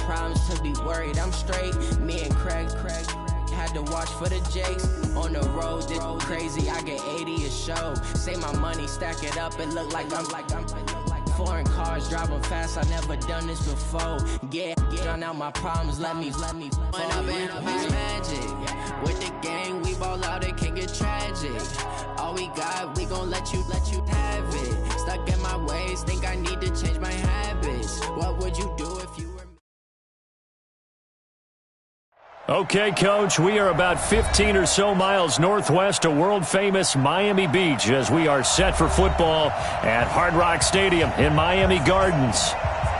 problems to be worried. I'm straight. Me and Craig had to watch for the Jakes. On the road, this crazy. I get 80 a show. Say my money, stack it up. It look like I'm foreign cars driving fast. I never done this before. Drown out my problems. Let me. When up and up is magic. With the gang, we ball out. It can get tragic. All we got, we gon' let you have it. Stuck in my ways, think I need to change my habits. What would you do if you were me? Okay, Coach, we are about 15 or so miles northwest of world-famous Miami Beach as we are set for football at Hard Rock Stadium in Miami Gardens.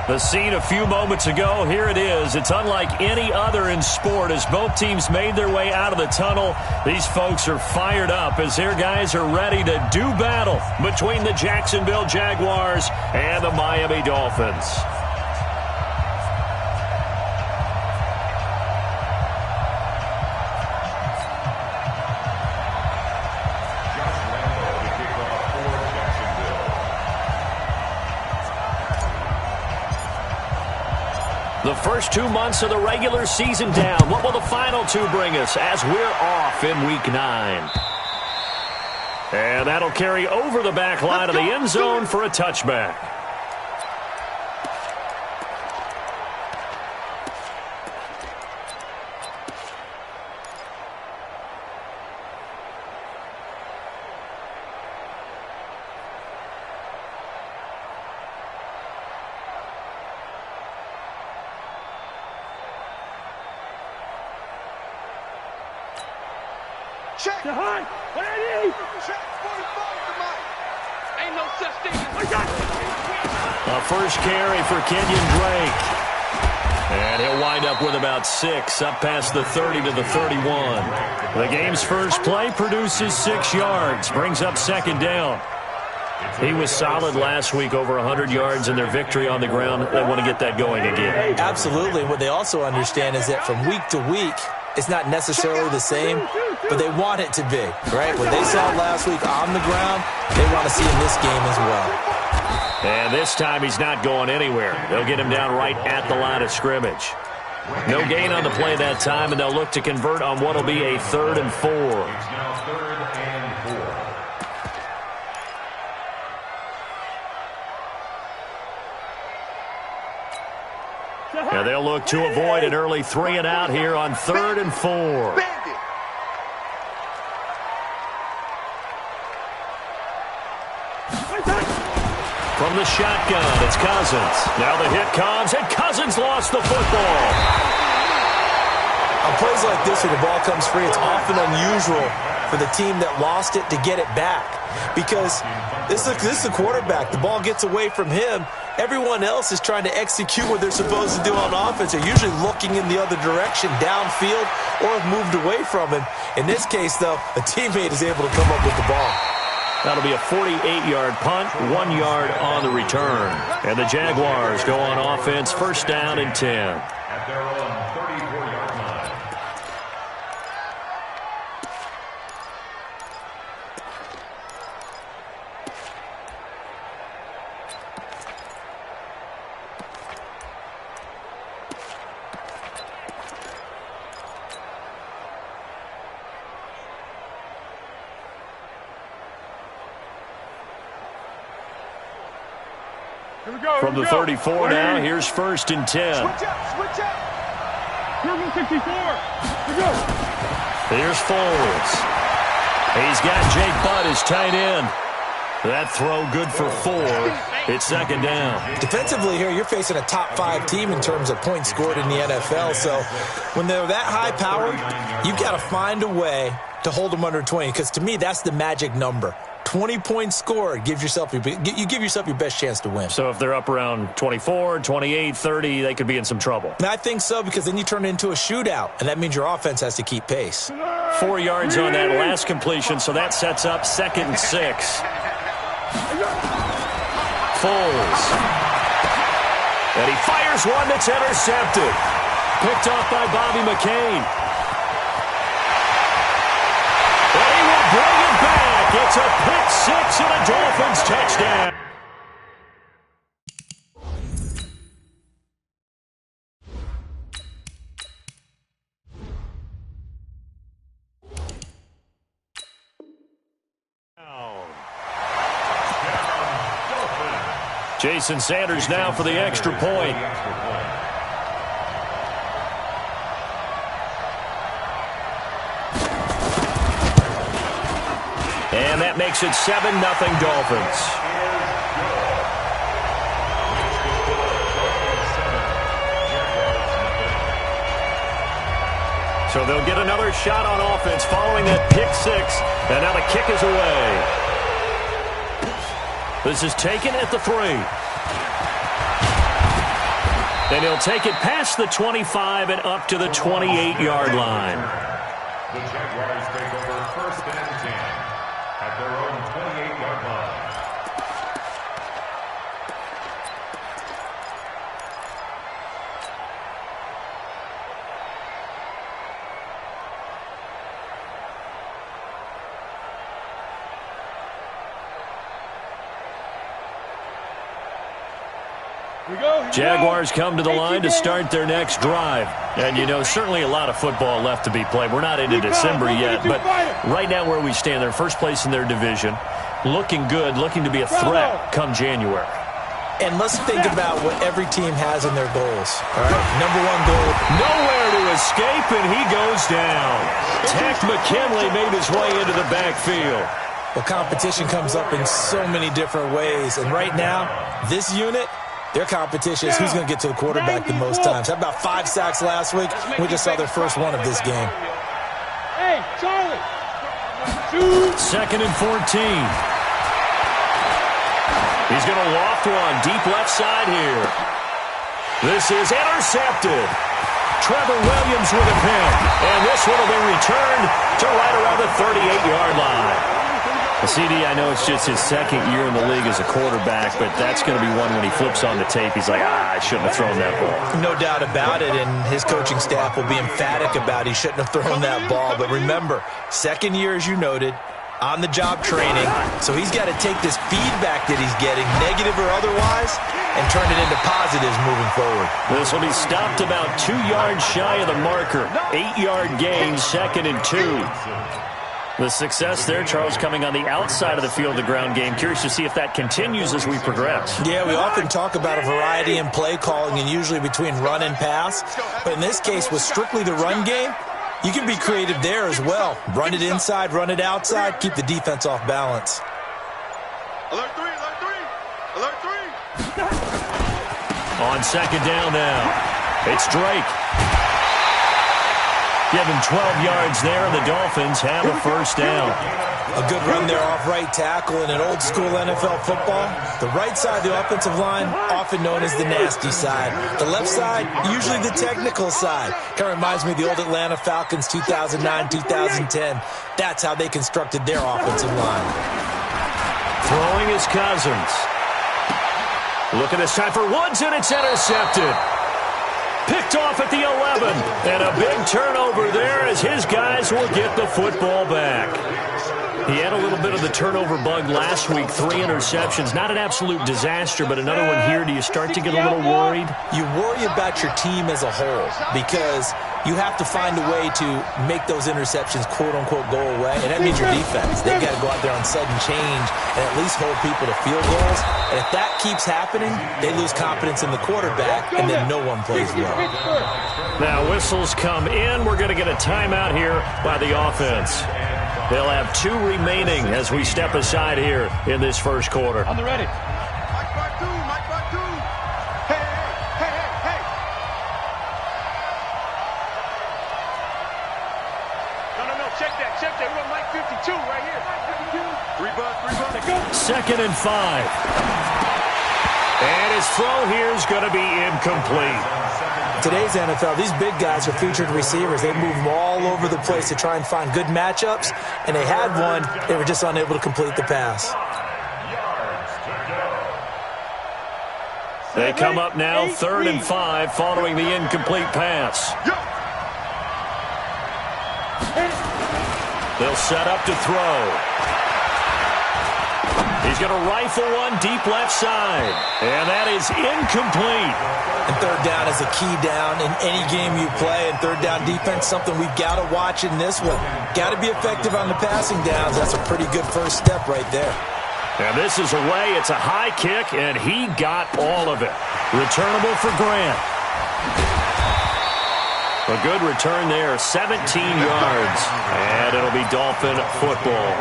The scene a few moments ago, here it is. It's unlike any other in sport as both teams made their way out of the tunnel. These folks are fired up as their guys are ready to do battle between the Jacksonville Jaguars and the Miami Dolphins. The first 2 months of the regular season down. What will the final two bring us as we're off in Week 9? And that'll carry over the back line of the end zone for a touchback. Check. To Hunt. Check 45 to Mike. Ain't no such thing as a first carry for Kenyon Drake. And he'll wind up with about 6 up past the 30 to the 31. The game's first play produces 6 yards, brings up second down. He was solid last week, over 100 yards in their victory on the ground. They want to get that going again. Absolutely. What they also understand is that from week to week, it's not necessarily the same, but they want it to be, right? What they saw last week on the ground, they want to see in this game as well. And this time he's not going anywhere. They'll get him down right at the line of scrimmage. No gain on the play that time, and they'll look to convert on what will be a 3rd and 4. And they'll look to avoid an early 3 and out here on 3rd and 4. From the shotgun, it's Cousins. Now the hit comes, and Cousins lost the football. On plays like this where the ball comes free, it's often unusual for the team that lost it to get it back. Because this is the quarterback. The ball gets away from him. Everyone else is trying to execute what they're supposed to do on offense. They're usually looking in the other direction, downfield, or have moved away from him. In this case, though, a teammate is able to come up with the ball. That'll be a 48-yard punt, 1 yard on the return. And the Jaguars go on offense, first down and 10. At their own 34-yard line. From the 34 now, here's first and 10. Switch out. Purple 64. Here's Foles. He's got Jake Butt as tight end. That throw good for 4. It's second down. Defensively here, you're facing a top 5 team in terms of points scored in the NFL. So when they're that high-powered, you've got to find a way to hold them under 20. Because to me, that's the magic number. 20 points scored, you give yourself your best chance to win. So if they're up around 24, 28, 30, they could be in some trouble. And I think so, because then you turn it into a shootout, and that means your offense has to keep pace. 4 yards on that last completion, so that sets up 2nd and 6. Foles. And he fires one that's intercepted. Picked off by Bobby McCain. And he will bring it back. It's a pick 6 and a Dolphins touchdown. Jason Sanders now for the extra point. And that makes it 7-0 Dolphins. So they'll get another shot on offense following that pick six. And now the kick is away. This is taken at the 3. And he'll take it past the 25 and up to the 28-yard line. The Jaguars take over first and 10 at their own 28-yard line. Jaguars come to the line to start their next drive. And, you know, certainly a lot of football left to be played. We're not into December yet, but right now where we stand, they're first place in their division. Looking good, looking to be a threat come January. And let's think about what every team has in their goals. All right, number one goal. Nowhere to escape, and he goes down. Tech McKinley made his way into the backfield. Well, competition comes up in so many different ways. And right now, this unit, their competition is who's going to get to the quarterback the most times. How about 5 sacks last week? We just saw their first one of this game. Hey, Charlie. 2nd and 14. He's going to loft one deep left side here. This is intercepted. Trevor Williams with a pick. And this one will be returned to right around the 38-yard line. CD, I know it's just his second year in the league as a quarterback, but that's going to be one when he flips on the tape. He's like, I shouldn't have thrown that ball. No doubt about it, and his coaching staff will be emphatic about he shouldn't have thrown that ball. But remember, second year, as you noted, on-the-job training, so he's got to take this feedback that he's getting, negative or otherwise, and turn it into positives moving forward. This will be stopped about 2 yards shy of the marker. 8-yard gain, 2nd and 2. The success there, Charles, coming on the outside of the field, the ground game. Curious to see if that continues as we progress. Yeah, we often talk about a variety in play calling and usually between run and pass. But in this case, with strictly the run game, you can be creative there as well. Run it inside, run it outside, keep the defense off balance. Alert 3, alert 3, alert 3. On 2nd down now, it's Drake. Give him 12 yards there, and the Dolphins have a first down. A good run there off right tackle in an old-school NFL football. The right side of the offensive line, often known as the nasty side. The left side, usually the technical side. Kind of reminds me of the old Atlanta Falcons 2009-2010. That's how they constructed their offensive line. Throwing is Cousins. Look at this time for Woods, and it's intercepted. Picked off at the 11. And a big turnover there as his guys will get the football back. He had a little bit of the turnover bug last week, 3 interceptions. Not an absolute disaster, but another one here. Do you start to get a little worried? You worry about your team as a whole because you have to find a way to make those interceptions, quote-unquote, go away. And that means your defense. They've got to go out there on sudden change and at least hold people to field goals. And if that keeps happening, they lose confidence in the quarterback, and then no one plays well. Now whistles come in. We're going to get a timeout here by the offense. They'll have 2 remaining as we step aside here in this first quarter. On the ready. Mike Bartu, Mike Bartu. Hey, hey, hey, hey. No, check that. We want Mike 52 right here. 3 bucks. 2nd and 5. And his throw here is going to be incomplete. Today's NFL, these big guys are featured receivers. They move them all over the place to try and find good matchups, and they had one. They were just unable to complete the pass. They come up now 3rd and 5 following the incomplete pass. They'll set up to throw. He's going to rifle one deep left side. And that is incomplete. And 3rd down is a key down in any game you play. And 3rd down defense, something we've got to watch in this one. Got to be effective on the passing downs. That's a pretty good first step right there. And this is away. It's a high kick, and he got all of it. Returnable for Grant. A good return there, 17 yards. And it'll be Dolphin football.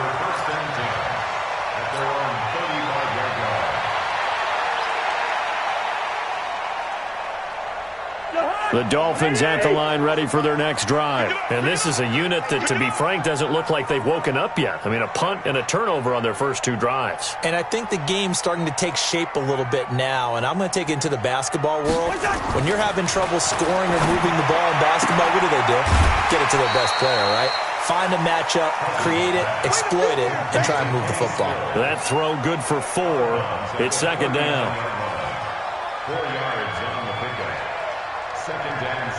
The Dolphins at the line ready for their next drive. And this is a unit that, to be frank, doesn't look like they've woken up yet. I mean, a punt and a turnover on their first 2 drives. And I think the game's starting to take shape a little bit now. And I'm going to take it into the basketball world. When you're having trouble scoring or moving the ball in basketball, what do? Get it to their best player, right? Find a matchup, create it, exploit it, and try and move the football. That throw good for 4. It's second down. 4 yards on the pickup. Second down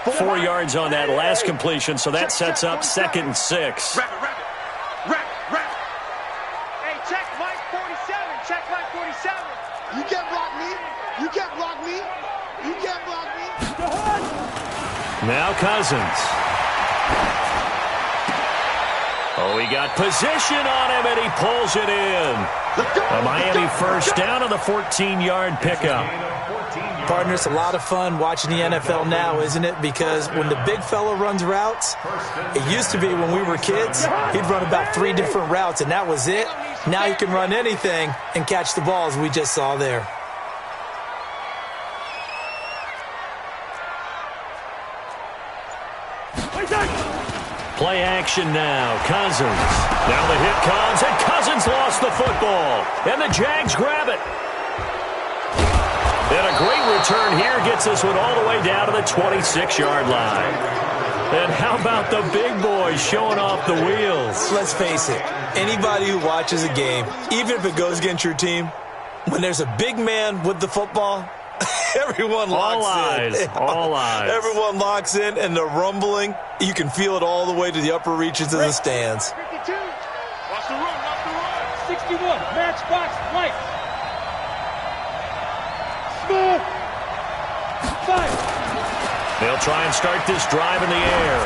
6. 4 yards on that last completion, so that sets up 2nd and 6. Hey, check Mike 47. Check Mike 47. You can't block me. You can't block me. You can't block me. Now Cousins. Oh, he got position on him, and he pulls it in. A Miami first down on the 14-yard pickup. Partner, it's a lot of fun watching the NFL now, isn't it? Because when the big fella runs routes, it used to be when we were kids, he'd run about 3 different routes, and that was it. Now he can run anything and catch the balls we just saw there. Play action now. Cousins. Now the hit comes, and Cousins lost the football. And the Jags grab it. And a great return here gets this one all the way down to the 26-yard line. And how about the big boys showing off the wheels? Let's face it, anybody who watches a game, even if it goes against your team, when there's a big man with the football, everyone locks in. All eyes. Everyone locks in, and the rumbling, you can feel it all the way to the upper reaches of the stands. 52. Watch the run. 61. Matchbox light. Smooth. 5. They'll try and start this drive in the air.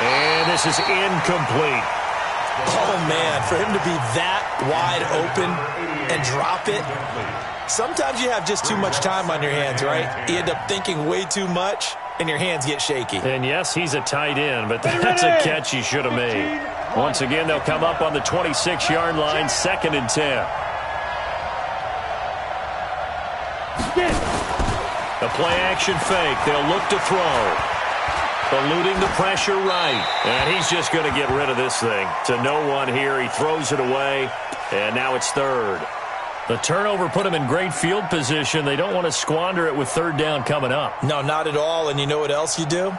And this is incomplete. Oh, man, for him to be that wide open and drop it. Sometimes you have just too much time on your hands, right? You end up thinking way too much, and your hands get shaky. And yes, he's a tight end, but that's a catch he should have made. Once again, they'll come up on the 26-yard line, 2nd and 10. A play-action fake. They'll look to throw. Eluding the pressure right. And he's just going to get rid of this thing. To no one here. He throws it away, and now it's 3rd. The turnover put him in great field position. They don't want to squander it with 3rd down coming up. No, not at all. And you know what else you do?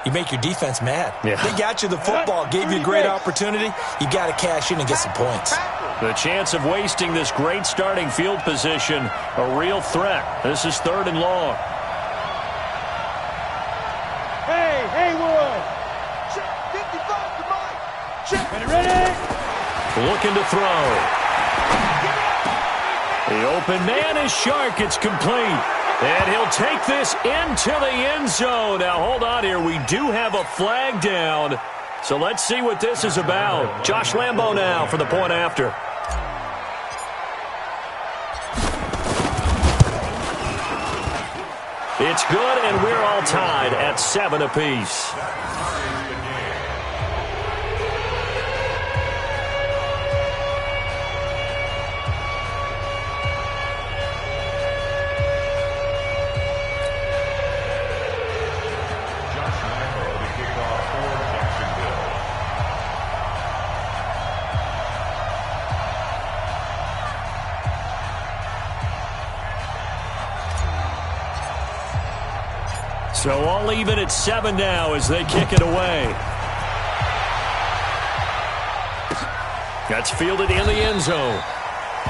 You make your defense mad. Yeah. They got you the football, gave you a great opportunity. You got to cash in and get some points. The chance of wasting this great starting field position, a real threat. This is 3rd and long. Hey, Haywood. Check 55 to Mike. Check. Ready? Looking to throw. The open man is Shark. It's complete. And he'll take this into the end zone. Now, hold on here. We do have a flag down. So let's see what this is about. Josh Lambo now for the point after. It's good, and we're all tied at 7 apiece. So all even at 7 now as they kick it away. That's fielded in the end zone.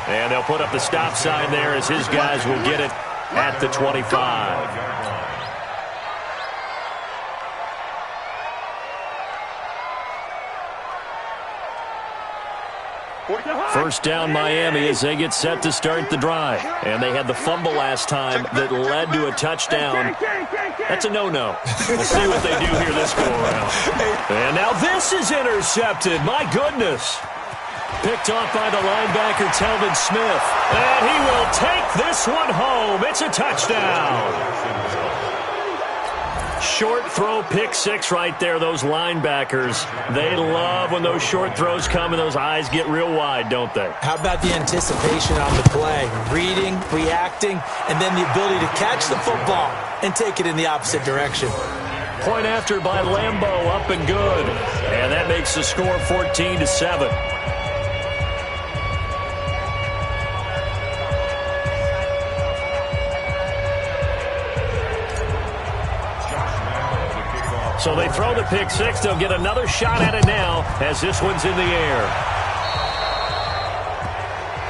And they'll put up the stop sign there as his guys will get it at the 25. First down Miami as they get set to start the drive. And they had the fumble last time that led to a touchdown. That's a no-no. We'll see what they do here this go-around. And now this is intercepted. My goodness. Picked off by the linebacker, Telvin Smith. And he will take this one home. It's a touchdown. Short throw, pick six right there, those linebackers. They love when those short throws come and those eyes get real wide, don't they? How about the anticipation on the play? Reading, reacting, and then the ability to catch the football and take it in the opposite direction. Point after by Lambeau, up and good. And that makes the score 14-7. So they throw the pick six. They'll get another shot at it now as this one's in the air.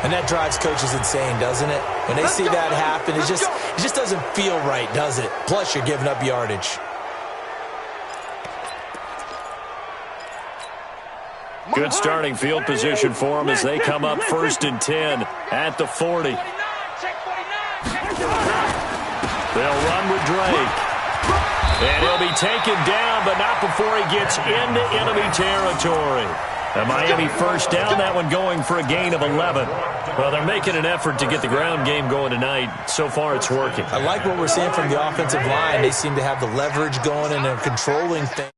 And that drives coaches insane, doesn't it? When they see that happen, it just doesn't feel right, does it? Plus, you're giving up yardage. Good starting field position for them as they come up 1st and 10 at the 40. They'll run with Drake. And he'll be taken down, but not before he gets into enemy territory. A Miami first down, that one going for a gain of 11. Well, they're making an effort to get the ground game going tonight. So far, it's working. I like what we're seeing from the offensive line. They seem to have the leverage going and they're controlling things.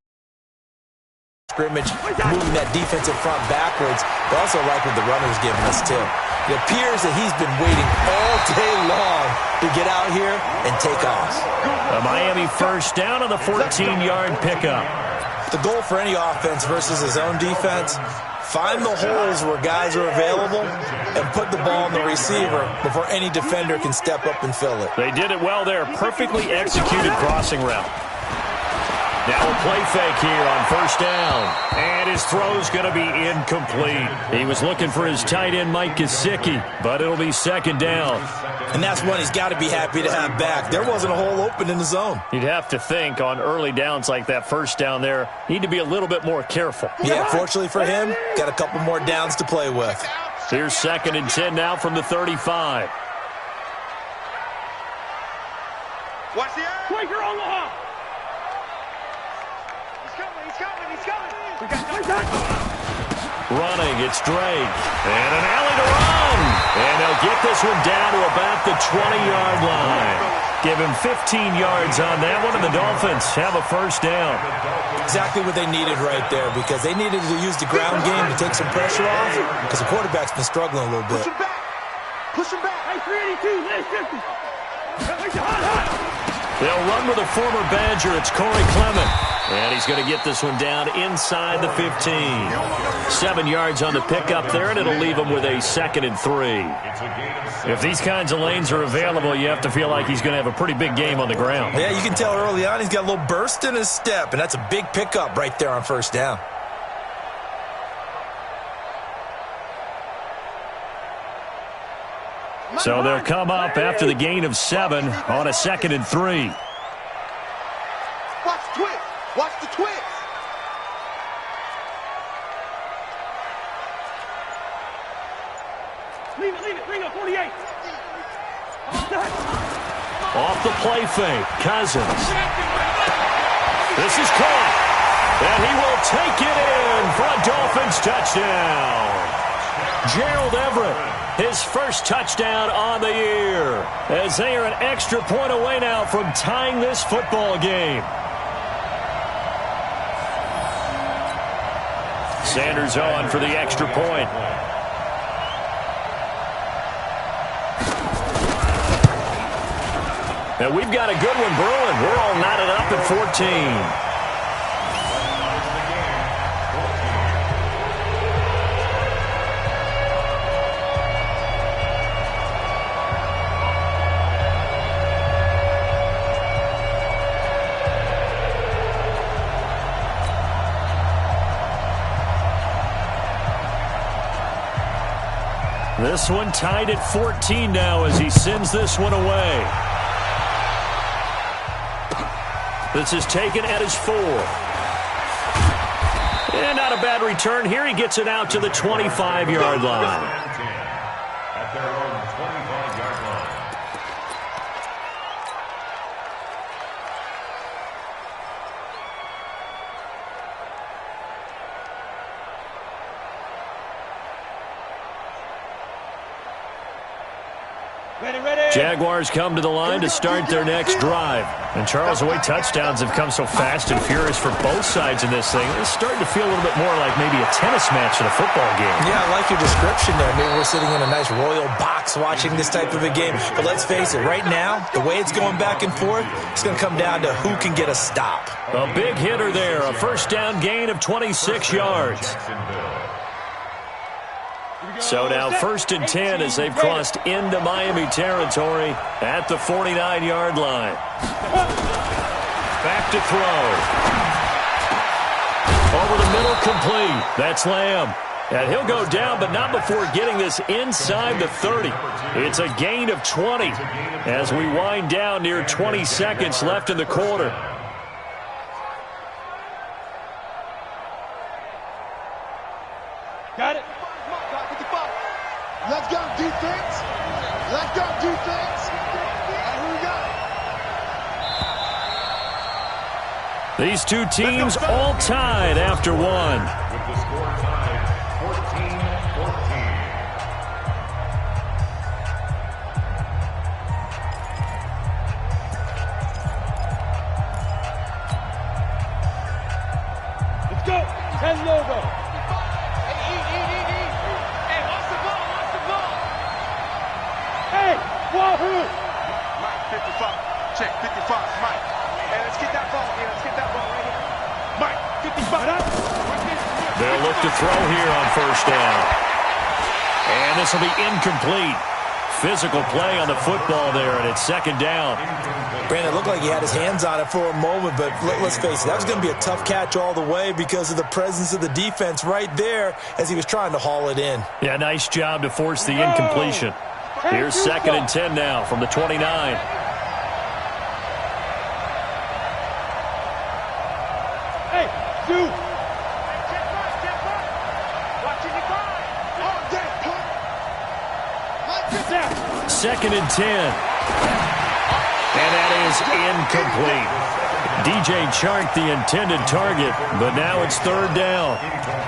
Scrimmage, moving that defensive front backwards. But also like what the runner's giving us, too. It appears that he's been waiting all day long to get out here and take off. A Miami first down on the 14-yard pickup. The goal for any offense versus his own defense, find the holes where guys are available and put the ball in the receiver before any defender can step up and fill it. They did it well there. Perfectly executed crossing route. Now a play fake here on first down. And his throw's going to be incomplete. He was looking for his tight end, Mike Gesicki, but it'll be 2nd down. And that's one he's got to be happy to have back. There wasn't a hole open in the zone. You'd have to think on early downs like that first down there, need to be a little bit more careful. Yeah, fortunately for him, got a couple more downs to play with. Here's 2nd and 10 now from the 35. Watch the air. Quaker Omaha. Running, it's Drake. And an alley to run. And they'll get this one down to about the 20-yard line. Give him 15 yards on that one, and the Dolphins have a first down. Exactly what they needed right there, because they needed to use the ground game to take some pressure off, because the quarterback's been struggling a little bit. Push him back. Push him back. Hey, 382, 50. They'll run with a former Badger. It's Corey Clement. And he's going to get this one down inside the 15. 7 yards on the pickup there, and it'll leave him with a 2nd and 3. If these kinds of lanes are available, you have to feel like he's going to have a pretty big game on the ground. Yeah, you can tell early on he's got a little burst in his step, and that's a big pickup right there on first down. So they'll come up after the gain of 7 on a 2nd and 3. Watch the twist. Watch the twist. Leave it. Bring up 48. Off the play fake, Cousins. This is caught. And he will take it in for a Dolphins touchdown. Gerald Everett, his first touchdown on the year, as they are an extra point away now from tying this football game. Sanders on for the extra point. Now we've got a good one brewing. We're all knotted up at 14. This one tied at 14 now as he sends this one away. This is taken at his 4. And not a bad return here. He gets it out to the 25-yard line. At their own 25-yard line. Jaguars come to the line to start their next drive. And Charles, the way touchdowns have come so fast and furious for both sides in this thing, it's starting to feel a little bit more like maybe a tennis match than a football game. Yeah, I like your description there. Maybe we're sitting in a nice royal box watching this type of a game. But let's face it, right now, the way it's going back and forth, it's going to come down to who can get a stop. A big hitter there, a first down gain of 26 yards. So now 1st and 10 as they've crossed into Miami territory at the 49-yard line. Back to throw. Over the middle, complete. That's Lamb. And he'll go down, but not before getting this inside the 30. It's a gain of 20 as we wind down near 20 seconds left in the quarter. Got it. Let's go, defense. Let's go, defense. And who we got? These two teams all tied after one. With the score tied 14-14. Let's go. 10 logo. Wahoo! Mike, 55. Check, 55. Mike. Hey, let's get that ball here. Let's get that ball right here. Mike, 55. They'll look to throw here on first down. And this will be incomplete. Physical play on the football there, and it's second down. Brandon, it looked like he had his hands on it for a moment, but let's face it, that was going to be a tough catch all the way because of the presence of the defense right there as he was trying to haul it in. Yeah, nice job to force the incompletion. Here's 2nd and 10 now from the 29. Hey, Sue. 2nd and 10. And that is incomplete. DJ Chark the intended target, but now it's 3rd down.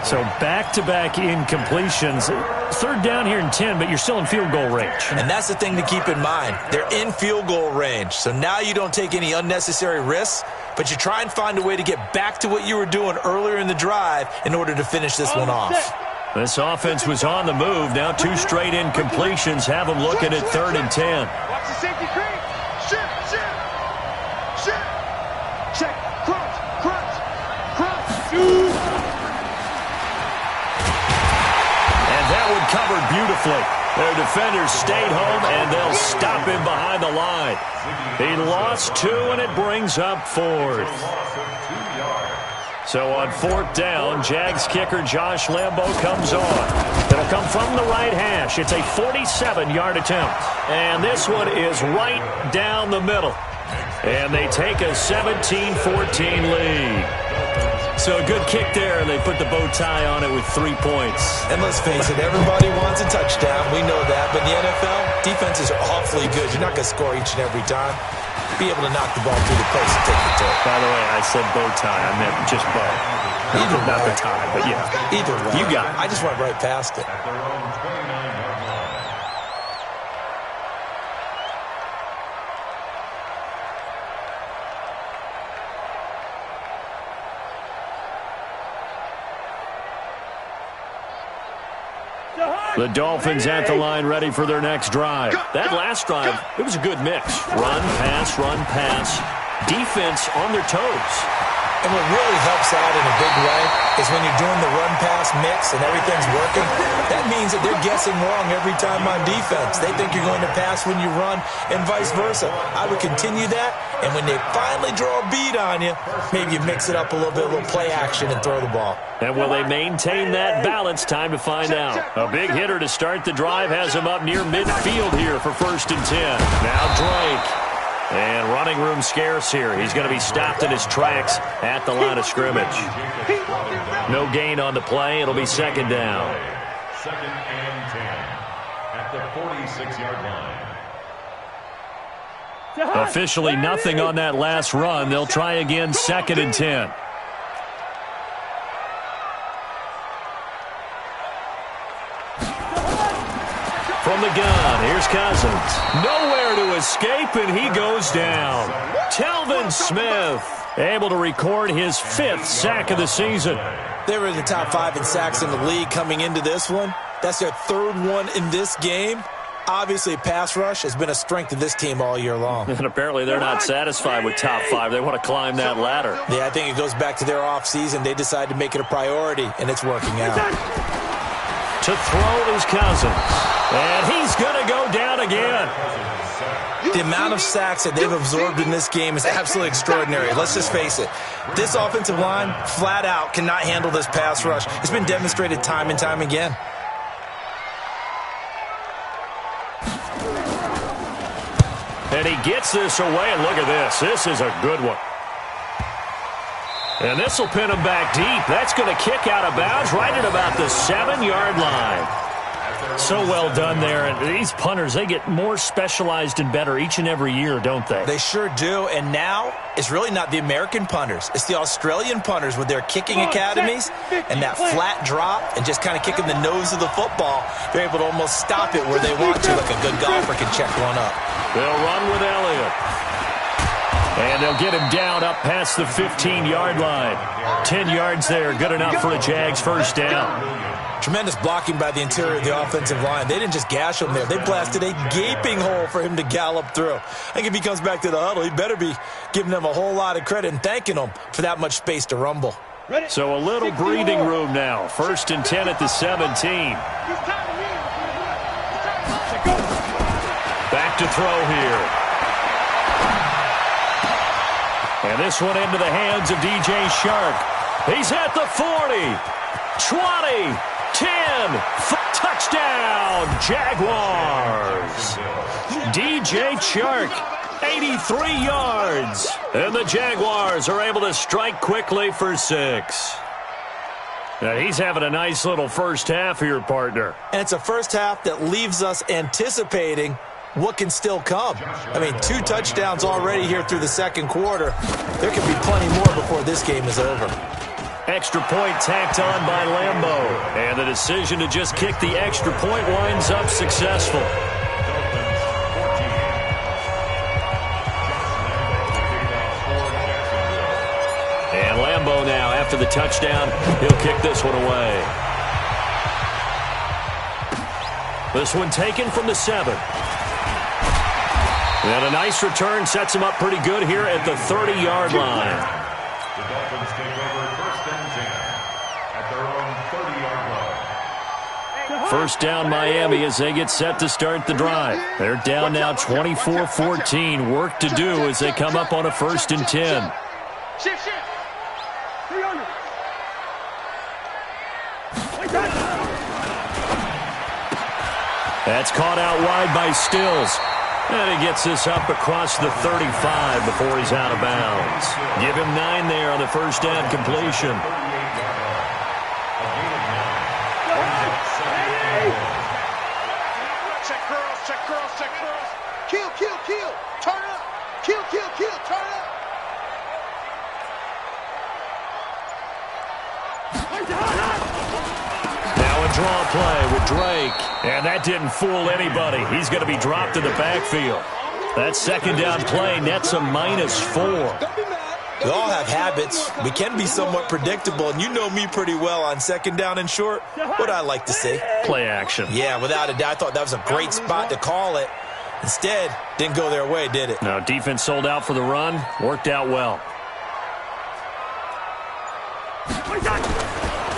So back-to-back incompletions. 3rd down here and 10, but you're still in field goal range. And that's the thing to keep in mind. They're in field goal range. So now you don't take any unnecessary risks, but you try and find a way to get back to what you were doing earlier in the drive in order to finish this one off. This offense was on the move. Now 2 straight incompletions have them looking at 3rd and 10. Watch the safety creep. Shit. Check. Crunch. And that one covered beautifully. Their defenders stayed home, and they'll stop him behind the line. He lost 2, and it brings up 4th. So on 4th down, Jags kicker Josh Lambo comes on. It'll come from the right hash. It's a 47-yard attempt. And this one is right down the middle. And they take a 17-14 lead. So a good kick there, and they put the bow tie on it with 3 points. And let's face it, everybody wants a touchdown. We know that. But in the NFL, defenses are awfully good. You're not going to score each and every time. Be able to knock the ball through the place and take the toe. By the way, I said bow tie. I meant just bow. Either not way. the tie, but yeah. Either way. You got it. I just went right past it. At their own 29-yard line. The Dolphins at the line ready for their next drive. That last drive, it was a good mix. Run, pass. Defense on their toes. And what really helps out in a big way is when you're doing the run-pass mix and everything's working, that means that they're guessing wrong every time on defense. They think you're going to pass when you run and vice versa. I would continue that, and when they finally draw a bead on you, maybe you mix it up a little bit, a little play action, and throw the ball. And will they maintain that balance? Time to find out. A big hitter to start the drive has him up near midfield here for 1st and 10. Now Drake. And running room scarce here. He's going to be stopped in his tracks at the line of scrimmage. No gain on the play. It'll be 2nd down. 2nd and 10 at the 46-yard line. Officially nothing on that last run. They'll try again 2nd and 10. From the gun, here's is Cousins. Nowhere to escape, and he goes down. Telvin Smith able to record his 5th sack of the season. They were in the top 5 in sacks in the league coming into this one. That's their 3rd one in this game. Obviously, pass rush has been a strength of this team all year long. And apparently they're not satisfied with top 5. They want to climb that ladder. Yeah, I think it goes back to their offseason. They decided to make it a priority, and it's working out. To throw is Cousins. And he's going to go down again. The amount of sacks that they've absorbed in this game is absolutely extraordinary. Let's just face it. This offensive line, flat out, cannot handle this pass rush. It's been demonstrated time and time again. And he gets this away, and look at this. This is a good one. And this will pin him back deep. That's going to kick out of bounds right at about the 7-yard line. So well done there. And these punters, they get more specialized and better each and every year, don't they? They sure do. And now it's really not the American punters. It's the Australian punters with their kicking academies and that flat drop and just kind of kicking the nose of the football. They're able to almost stop it where they want to, like a good golfer can check one up. They'll run with Elliott. And they'll get him down up past the 15-yard line. 10 yards there, good enough for a Jags first down. Tremendous blocking by the interior of the offensive line. They didn't just gash him there. They blasted a gaping hole for him to gallop through. I think if he comes back to the huddle, he better be giving them a whole lot of credit and thanking them for that much space to rumble. So a little breathing room now. 1st and 10 at the 17. Back to throw here. And this one into the hands of DJ Shark. He's at the 40, 20, 10, touchdown, Jaguars. DJ Chark, 83 yards. And the Jaguars are able to strike quickly for 6. Now he's having a nice little first half here, partner. And it's a first half that leaves us anticipating what can still come. I mean, 2 touchdowns already here through the second quarter. There could be plenty more before this game is over. Extra point tacked on by Lambo. And the decision to just kick the extra point winds up successful. And Lambo now, after the touchdown, he'll kick this one away. This one taken from the 7. And a nice return sets him up pretty good here at the 30-yard line. The Dolphins take over 1st and 10 at their own 30-yard line. First down Miami as they get set to start the drive. They're down now 24-14. Work to do as they come up on a 1st and 10. Shift. 300. That's caught out wide by Stills. And he gets this up across the 35 before he's out of bounds. Give him 9 there on the first down completion. Check curls. Kill. Turn up. Kill. Turn up. Now a draw play with Drake. And that didn't fool anybody. He's going to be dropped in the backfield. That second down play nets a -4. We all have habits. We can be somewhat predictable, and you know me pretty well on second down and short. What I like to see. Play action. Yeah, without a doubt. I thought that was a great spot to call it. Instead, didn't go their way, did it? No, defense sold out for the run. Worked out well.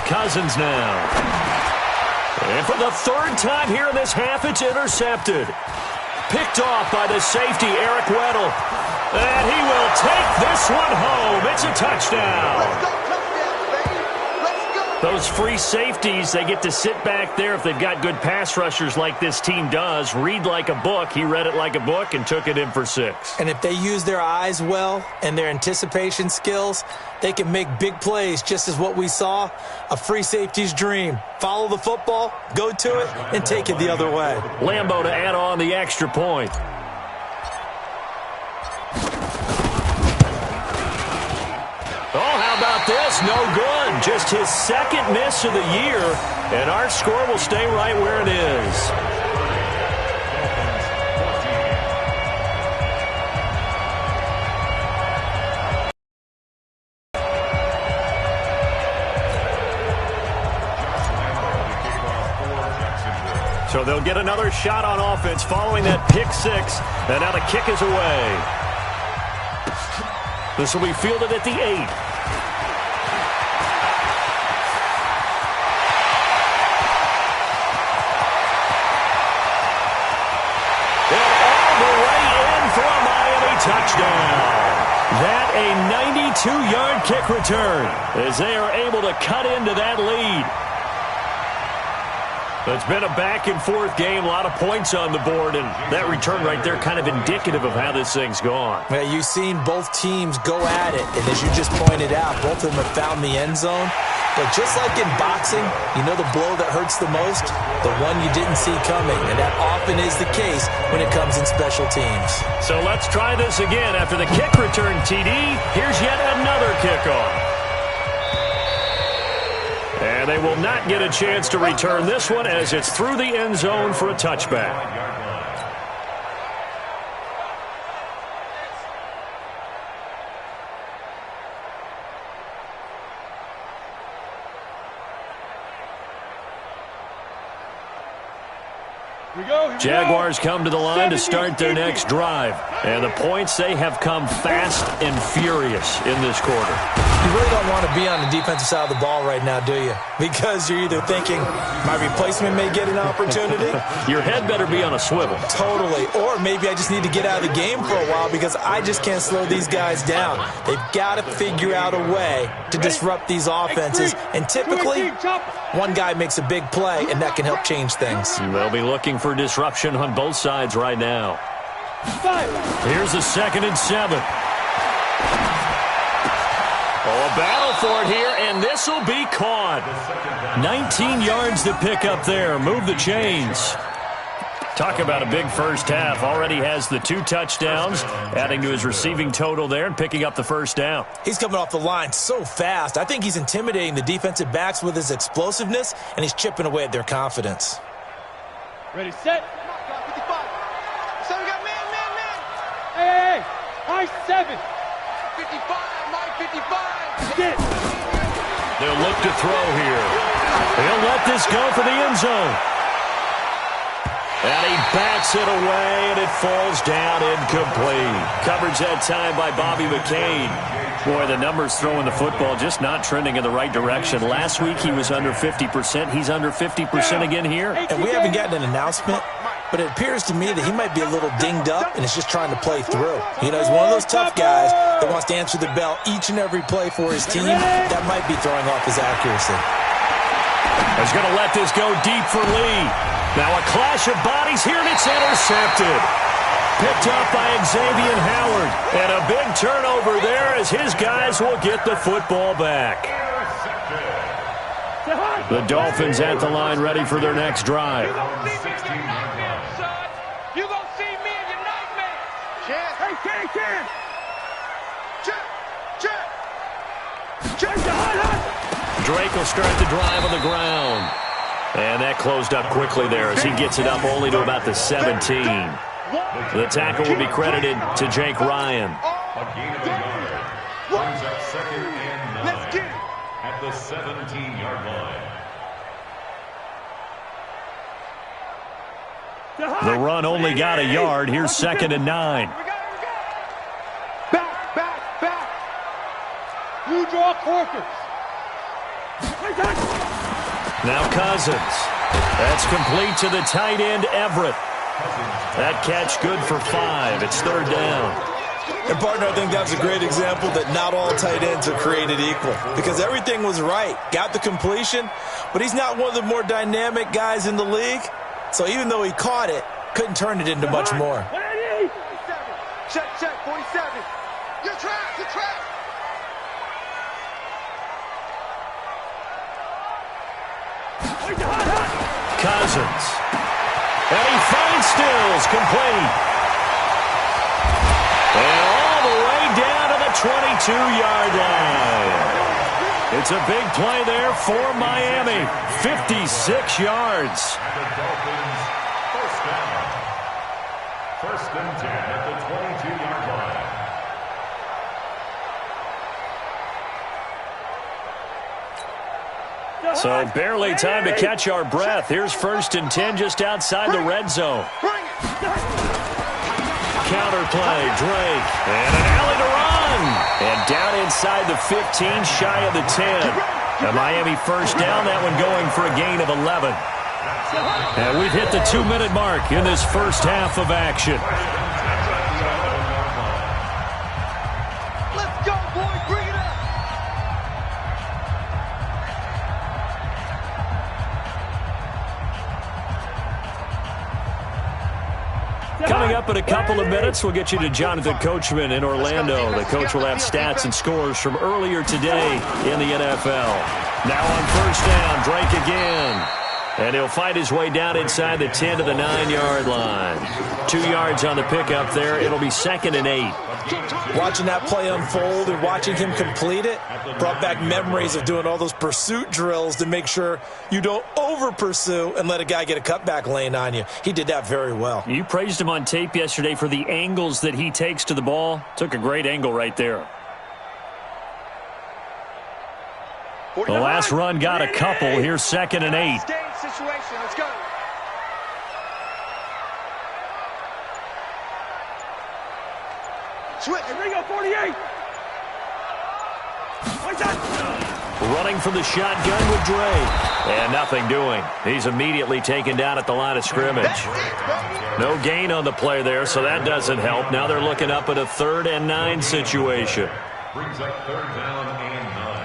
Cousins now. And for the 3rd time here in this half, it's intercepted. Picked off by the safety, Eric Weddle. And he will take this one home. It's a touchdown. Let's go, touchdown, baby. Let's go. Those free safeties, they get to sit back there if they've got good pass rushers like this team does. Read like a book. He read it like a book and took it in for 6. And if they use their eyes well and their anticipation skills, they can make big plays, just as what we saw, a free safety's dream. Follow the football, go to it, and take it the other way. Lambo to add on the extra point. Oh, how about this? No good. Just his 2nd miss of the year, and our score will stay right where it is. So they'll get another shot on offense following that pick six. And now the kick is away. This will be fielded at the 8. Touchdown. That a 92-yard kick return as they are able to cut into that lead. It's been a back-and-forth game, a lot of points on the board, and that return right there kind of indicative of how this thing's gone. Well, you've seen both teams go at it, and as you just pointed out, both of them have found the end zone. But just like in boxing, you know the blow that hurts the most? The one you didn't see coming, and that often is the case when it comes in special teams. So let's try this again. After the kick return, TD, here's yet another kickoff. And they will not get a chance to return this one as it's through the end zone for a touchback. Jaguars come to the line to start their next drive. And the points, they have come fast and furious in this quarter. You really don't want to be on the defensive side of the ball right now, do you? Because you're either thinking, my replacement may get an opportunity. Your head better be on a swivel. Totally. Or maybe I just need to get out of the game for a while because I just can't slow these guys down. They've got to figure out a way to disrupt these offenses. And typically, one guy makes a big play, and that can help change things. They'll be looking for disruption on both sides right now. Here's a 2nd and 7. Oh, a battle for it here, and this will be caught. 19 yards to pick up there. Move the chains. Talk about a big first half. Already has the 2 touchdowns, adding to his receiving total there and picking up the first down. He's coming off the line so fast. I think he's intimidating the defensive backs with his explosiveness, and he's chipping away at their confidence. Ready, set. So we got man. Hey, high 7. 55, Mike, 55. Get. They'll look to throw here. He'll let this go for the end zone. And he bats it away, and it falls down incomplete. Coverage that time by Bobby McCain. Boy, the numbers throwing the football just not trending in the right direction. Last week he was under 50%. He's under 50% again here. And we haven't gotten an announcement, but it appears to me that he might be a little dinged up and is just trying to play through. You know, he's one of those tough guys that wants to answer the bell each and every play for his team. That might be throwing off his accuracy. He's going to let this go deep for Lee. Now a clash of bodies here, and it's intercepted. Picked up by Xavier Howard. And a big turnover there as his guys will get the football back. The Dolphins at the line ready for their next drive. You gonna see me in your nightmare. Hey, Ken. Check. Drake will start the drive on the ground. And that closed up quickly there as he gets it up only to about the 17. The tackle will be credited to Jake Ryan. A gain of a yard. Brings up 2nd and 9 at the 17-yard line. The run only got a yard. Here's 2nd and 9. Back. You draw Corkers. Now Cousins. That's complete to the tight end, Everett. That catch good for 5. It's 3rd down. And, partner, I think that was a great example that not all tight ends are created equal because everything was right. Got the completion, but he's not one of the more dynamic guys in the league. So even though he caught it, couldn't turn it into much more. Check, 47. You're trapped. Cousins. And he finds Stills, complete. And all the way down to the 22-yard line. It's a big play there for Miami. 56 yards. And the Dolphins, first down. 1st and 10 at the 22-yard line. So barely time to catch our breath. Here's 1st and 10 just outside the red zone. Counter play, Drake, and an alley to run. And down inside the 15, shy of the 10. A Miami first down, that one going for a gain of 11. And we've hit the 2-minute mark in this first half of action. Let's go, boys. Bring it up. Coming up in a couple of minutes, we'll get you to Jonathan Coachman in Orlando. The coach will have stats and scores from earlier today in the NFL. Now on first down, Drake again. And he'll fight his way down inside the 10 to the 9-yard line. 2 yards on the pickup there. It'll be 2nd and 8. Watching that play unfold and watching him complete it brought back memories of doing all those pursuit drills to make sure you don't over-pursue and let a guy get a cutback lane on you. He did that very well. You praised him on tape yesterday for the angles that he takes to the ball. Took a great angle right there. The last run got a couple. Here's 2nd and 8. Situation. Let's go. Switch. Hey, Ringo, 48. Running from the shotgun with Drake. And nothing doing. He's immediately taken down at the line of scrimmage. No gain on the play there, so that doesn't help. Now they're looking up at a 3rd and 9 situation. Brings up 3rd down and 9.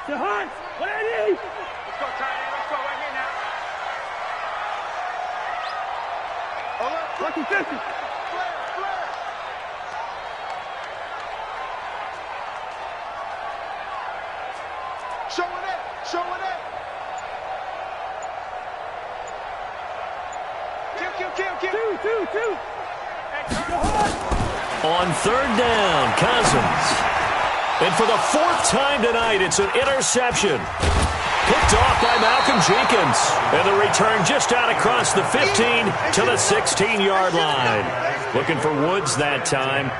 The Hunt. 180. Let's go, tight end. Let's go right here now. Oh, look. Lucky 50. Flare. Showing it. Kill. Two. On 3rd down, Cousins. And for the 4th time tonight, it's an interception. Picked off by Malcolm Jenkins. And the return just out across the 15 to the 16-yard line. Looking for Woods that time.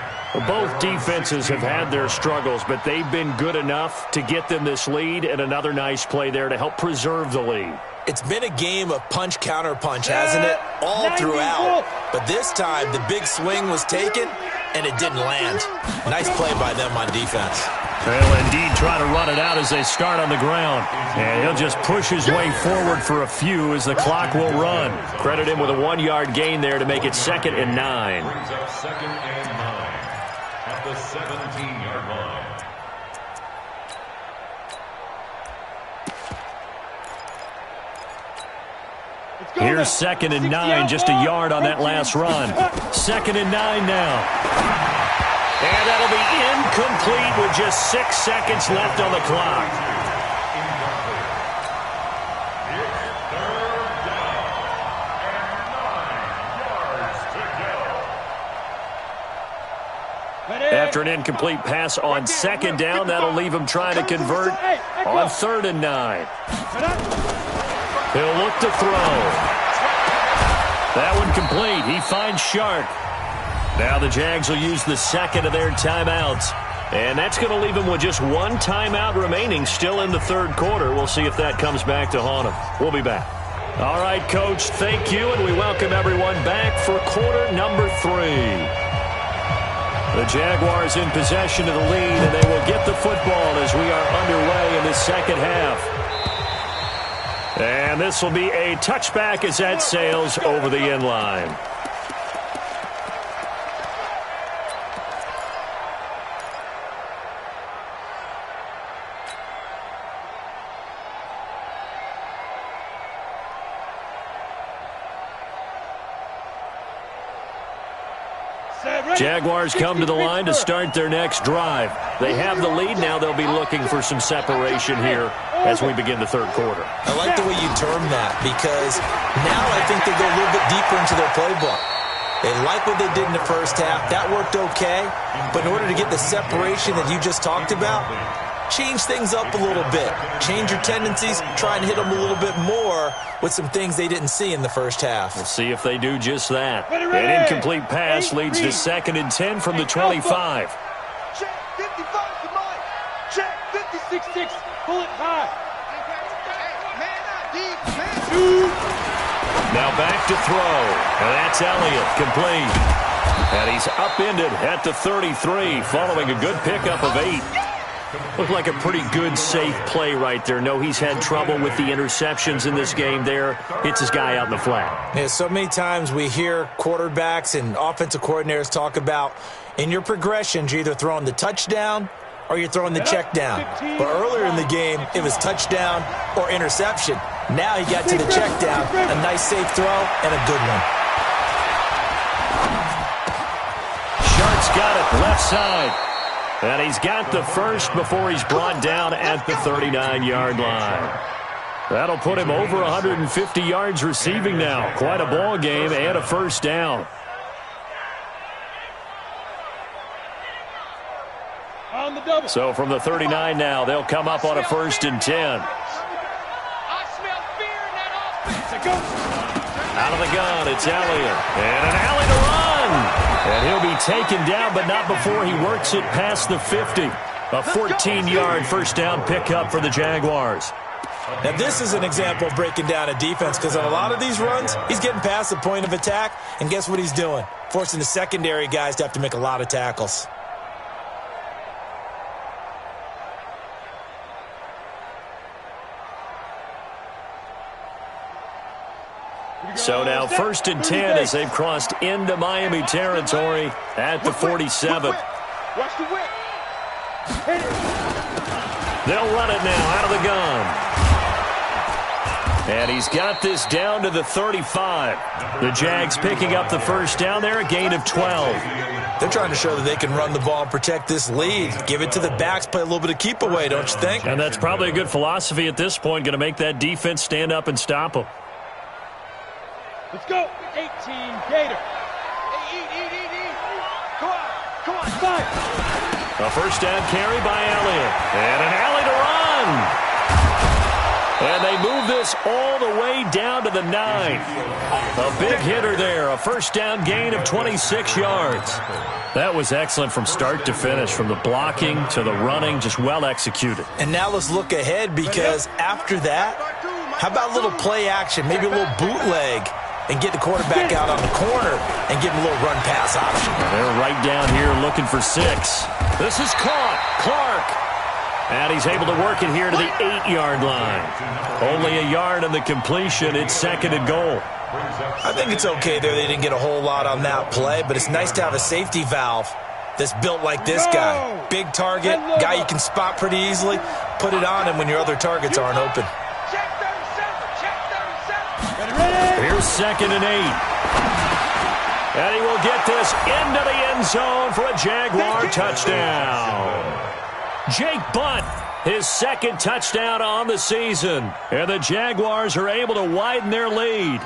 Both defenses have had their struggles, but they've been good enough to get them this lead, and another nice play there to help preserve the lead. It's been a game of punch-counter-punch, hasn't it? All throughout. But this time, the big swing was taken, and it didn't land. Nice play by them on defense. They'll indeed try to run it out as they start on the ground. And he'll just push his way forward for a few as the clock will run. Credit him with a 1-yard gain there to make it 2nd and 9. Brings up 2nd and 9 at the 17-yard line. Here's 2nd and 9, just a yard on that last run. 2nd and 9 now. And that'll be incomplete with just 6 seconds left on the clock. After an incomplete pass on 2nd down, that'll leave him trying to convert on 3rd and 9. He'll look to throw. That one complete. He finds Shark. Now the Jags will use the 2nd of their timeouts. And that's going to leave them with just 1 timeout remaining still in the 3rd quarter. We'll see if that comes back to haunt them. We'll be back. All right, Coach, thank you, and we welcome everyone back for quarter number 3. The Jaguars in possession of the lead, and they will get the football as we are underway in the 2nd half. And this will be a touchback as that sails over the end line. Jaguars come to the line to start their next drive. They have the lead. Now they'll be looking for some separation here as we begin the 3rd quarter. I like the way you term that because now I think they go a little bit deeper into their playbook. They like what they did in the first half. That worked okay. But in order to get the separation that you just talked about, change things up a little bit. Change your tendencies. Try and hit them a little bit more with some things they didn't see in the first half. We'll see if they do just that. An incomplete pass leads to 2nd and 10 from the 25. 6'6", pull it high. Now back to throw. And that's Elliott, complete. And he's upended at the 33, following a good pickup of 8. Looked like a pretty good, safe play right there. No, he's had trouble with the interceptions in this game there. Hits his guy out in the flat. Yeah, so many times we hear quarterbacks and offensive coordinators talk about in your progressions, you're either throwing the touchdown or you're throwing the check down. But earlier in the game, it was touchdown or interception. Now he got to the check down, a nice safe throw, and a good one. Shart's got it left side. And he's got the first before he's brought down at the 39-yard line. That'll put him over 150 yards receiving now. Quite a ball game and a first down. On the double. So from the 39 now, they'll come up on a 1st and 10. I smell fear in that offense. Out of the gun, it's Elliott. And an alley to run. And he'll be taken down, but not before he works it past the 50. A 14-yard first down pickup for the Jaguars. Now, this is an example of breaking down a defense because on a lot of these runs, he's getting past the point of attack, and guess what he's doing? Forcing the secondary guys to have to make a lot of tackles. So now 1st and 10 as they've crossed into Miami territory at the 47. Watch the whip. They'll run it now out of the gun. And he's got this down to the 35. The Jags picking up the first down there, a gain of 12. They're trying to show that they can run the ball and protect this lead. Give it to the backs, play a little bit of keep away, don't you think? And that's probably a good philosophy at this point, going to make that defense stand up and stop them. Let's go. 18, Gator. Eat. Come on. 5. A first down carry by Elliott. And an alley to run. And they move this all the way down to the 9. A big hitter there. A first down gain of 26 yards. That was excellent from start to finish, from the blocking to the running, just well executed. And now let's look ahead because after that, how about a little play action, maybe a little bootleg, and get the quarterback out on the corner and give him a little run pass option. They're right down here looking for 6. This is caught. Clark. And he's able to work it here to the 8-yard line. Only a yard on the completion. It's 2nd and goal. I think it's okay there. They didn't get a whole lot on that play, but it's nice to have a safety valve that's built like this guy. Big target, guy you can spot pretty easily. Put it on him when your other targets aren't open. Here's 2nd and 8. And he will get this into the end zone for a Jaguar touchdown. Jake Butt, his 2nd touchdown on the season. And the Jaguars are able to widen their lead.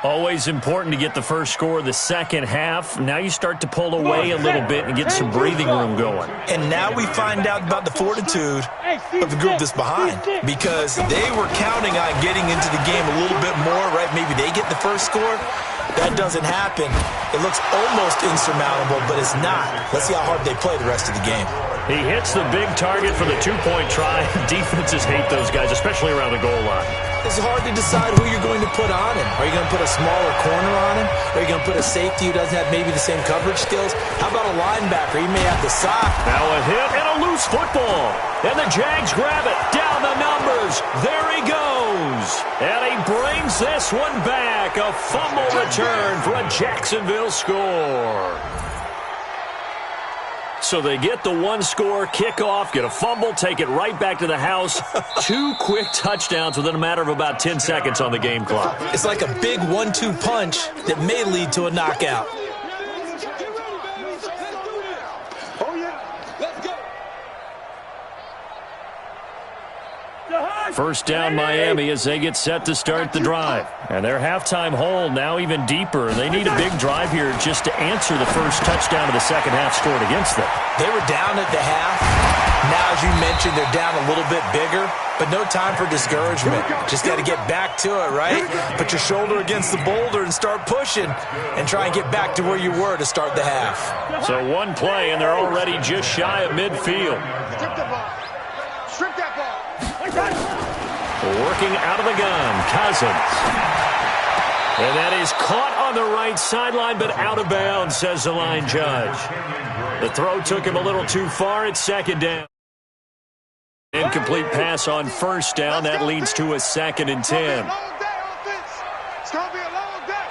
Always important to get the first score of the second half. Now you start to pull away a little bit and get some breathing room going. And now we find out about the fortitude of the group that's behind, because they were counting on getting into the game a little bit more, right? Maybe they get the first score. That doesn't happen. It looks almost insurmountable, but it's not. Let's see how hard they play the rest of the game. He hits the big target for the 2-point try. Defenses hate those guys, especially around the goal line. It's hard to decide who you're going to put on him. Are you going to put a smaller corner on him? Are you going to put a safety who doesn't have maybe the same coverage skills? How about a linebacker? He may have the sock. Now a hit and a loose football. And the Jags grab it. Down the numbers. There he goes. And he brings this one back. A fumble return for a Jacksonville score. So they get the 1-score kickoff, get a fumble, take it right back to the house. 2 quick touchdowns within a matter of about 10 seconds on the game clock. It's like a big 1-2 punch that may lead to a knockout. First down Miami as they get set to start the drive. And their halftime hole now even deeper. They need a big drive here just to answer the first touchdown of the second half scored against them. They were down at the half. Now, as you mentioned, they're down a little bit bigger, but no time for discouragement. Just got to get back to it, right? Put your shoulder against the boulder and start pushing and try and get back to where you were to start the half. So one play, and they're already just shy of midfield. Working out of the gun, Cousins. And that is caught on the right sideline, but out of bounds, says the line judge. The throw took him a little too far. It's second down. Incomplete pass on first down. That leads to a 2nd and 10. It's going to be a long day.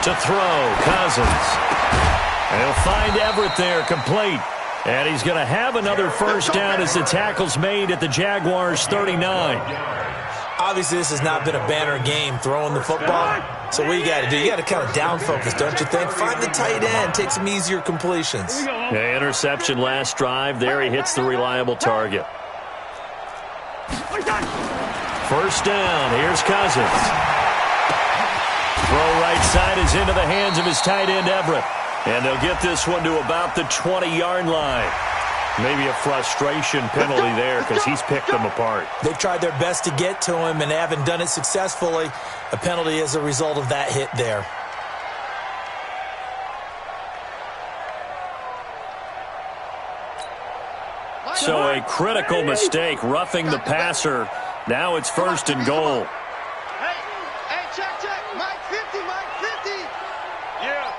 To throw, Cousins. And he'll find Everett there, complete. And he's going to have another first down as the tackle's made at the Jaguars' 39. Obviously, this has not been a banner game throwing the football. So what you got to do, you got to kind of down focus, don't you think? Find the tight end, take some easier completions. Yeah, interception last drive. There he hits the reliable target. First down, here's Cousins. Throw right side is into the hands of his tight end, Everett. And they'll get this one to about the 20-yard line. Maybe a frustration penalty there because he's picked them apart. They've tried their best to get to him and haven't done it successfully. A penalty as a result of that hit there. So a critical mistake, roughing the passer. Now it's 1st and goal. Hey, check. Mike 50, Mike 50. Yeah,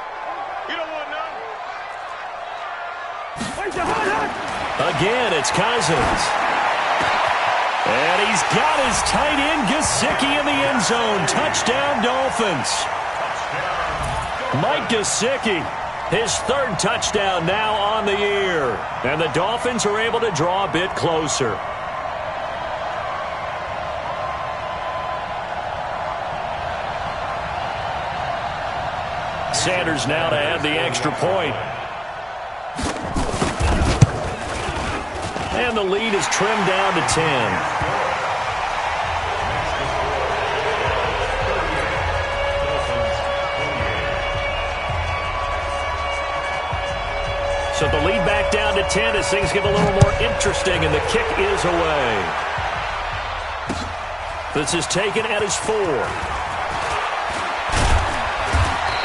you don't want none. Again, it's Cousins. And he's got his tight end, Gesicki, in the end zone. Touchdown, Dolphins. Mike Gesicki, his 3rd touchdown now on the year. And the Dolphins are able to draw a bit closer. Sanders now to add the extra point. And the lead is trimmed down to 10. So the lead back down to 10 as things get a little more interesting, and the kick is away. This is taken at his 4.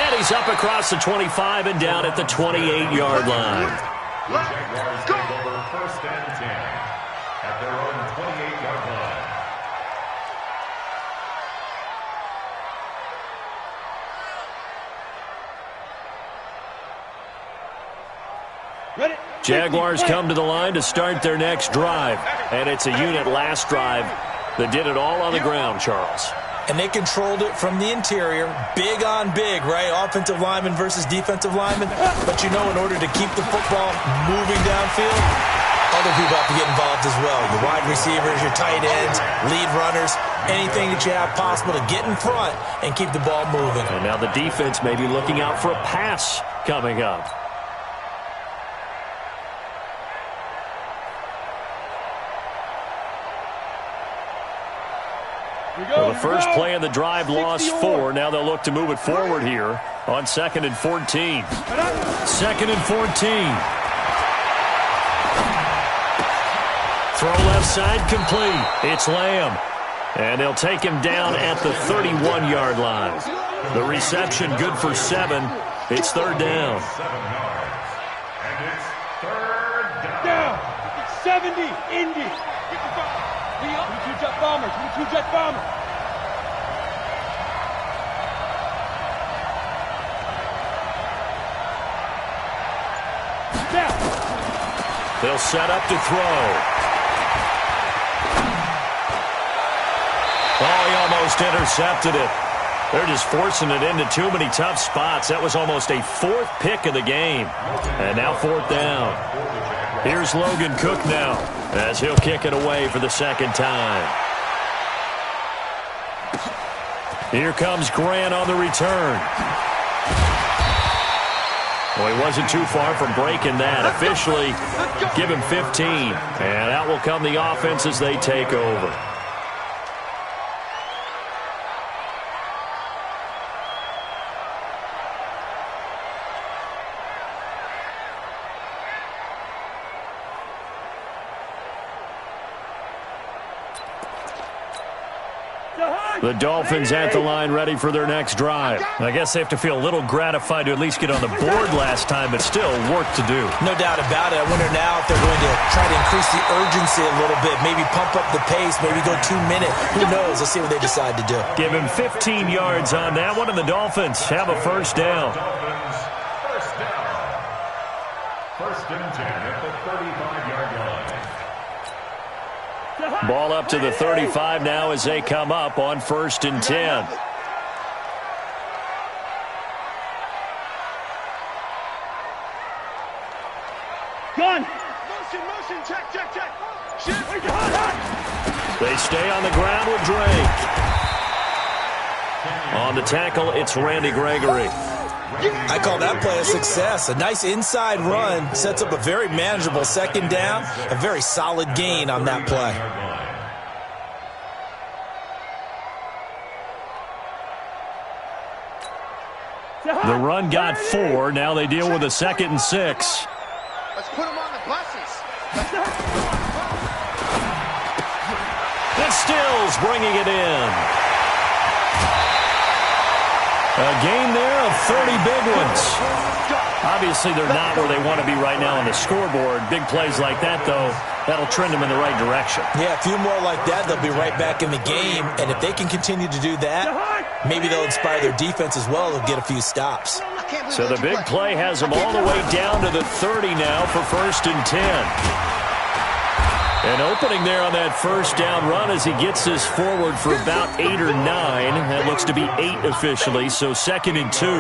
And he's up across the 25 and down at the 28-yard line. Jaguars take over 1st and 10 at their own 28-yard line. Jaguars come to the line to start their next drive. And it's a unit last drive that did it all on the ground, Charles. And they controlled it from the interior. Big on big, right? Offensive lineman versus defensive lineman. But you know, in order to keep the football moving downfield, other people have to get involved as well. Your wide receivers, your tight ends, lead runners, anything that you have possible to get in front and keep the ball moving. And now the defense may be looking out for a pass coming up. Well, the first play of the drive lost 4. Now they'll look to move it forward here on 2nd and 14. 2nd and 14. Throw left side complete. It's Lamb. And they'll take him down at the 31-yard line. The reception good for 7. It's 3rd down. 7 yards. And it's 3rd down. 70, Indy. 22 jet bombers, 22 jet bombers. They'll set up to throw. Oh, he almost intercepted it. They're just forcing it into too many tough spots. That was almost a 4th pick of the game. And now 4th down. Here's Logan Cook now as he'll kick it away for the 2nd time. Here comes Grant on the return. Well, he wasn't too far from breaking that. Officially, give him 15. And out will come the offense as they take over. The Dolphins at the line ready for their next drive. I guess they have to feel a little gratified to at least get on the board last time, but still work to do. No doubt about it. I wonder now if they're going to try to increase the urgency a little bit, maybe pump up the pace, maybe go 2 minutes. Who knows? Let's see what they decide to do. Give him 15 yards on that one, and the Dolphins have a first down. First down. First and 10 at the 35-yard line. Ball up to the 35 now as they come up on first and 10. Gun. Motion, check. They stay on the ground with Drake. On the tackle, it's Randy Gregory. I call that play a success. A nice inside run sets up a very manageable second down, a very solid gain on that play. The run got 4. Now they deal with a 2nd and 6. Let's put them on the buses. It's Stills bringing it in. A gain there of 30 big ones. Obviously, they're not where they want to be right now on the scoreboard. Big plays like that, though, that'll trend them in the right direction. Yeah, a few more like that, they'll be right back in the game. And if they can continue to do that, maybe they'll inspire their defense as well. They'll get a few stops. So the big play has them all the way down to the 30 now for first and 10. An opening there on that first down run as he gets this forward for about 8 or 9. That looks to be 8 officially, so 2nd and 2.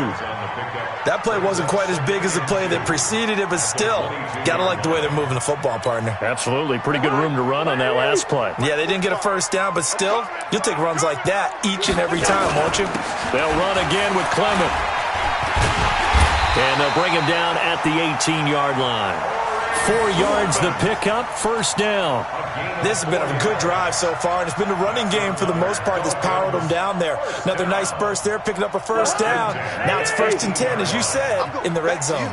That play wasn't quite as big as the play that preceded it, but still, got to like the way they're moving the football, partner. Absolutely. Pretty good room to run on that last play. Yeah, they didn't get a first down, but still, you'll take runs like that each and every time, won't you? They'll run again with Clement. And they'll bring him down at the 18-yard line. 4 yards the pickup, first down. This has been a good drive so far, and it's been the running game for the most part that's powered them down there. Another nice burst there, picking up a first down. Now it's first and 10, as you said, in the red zone.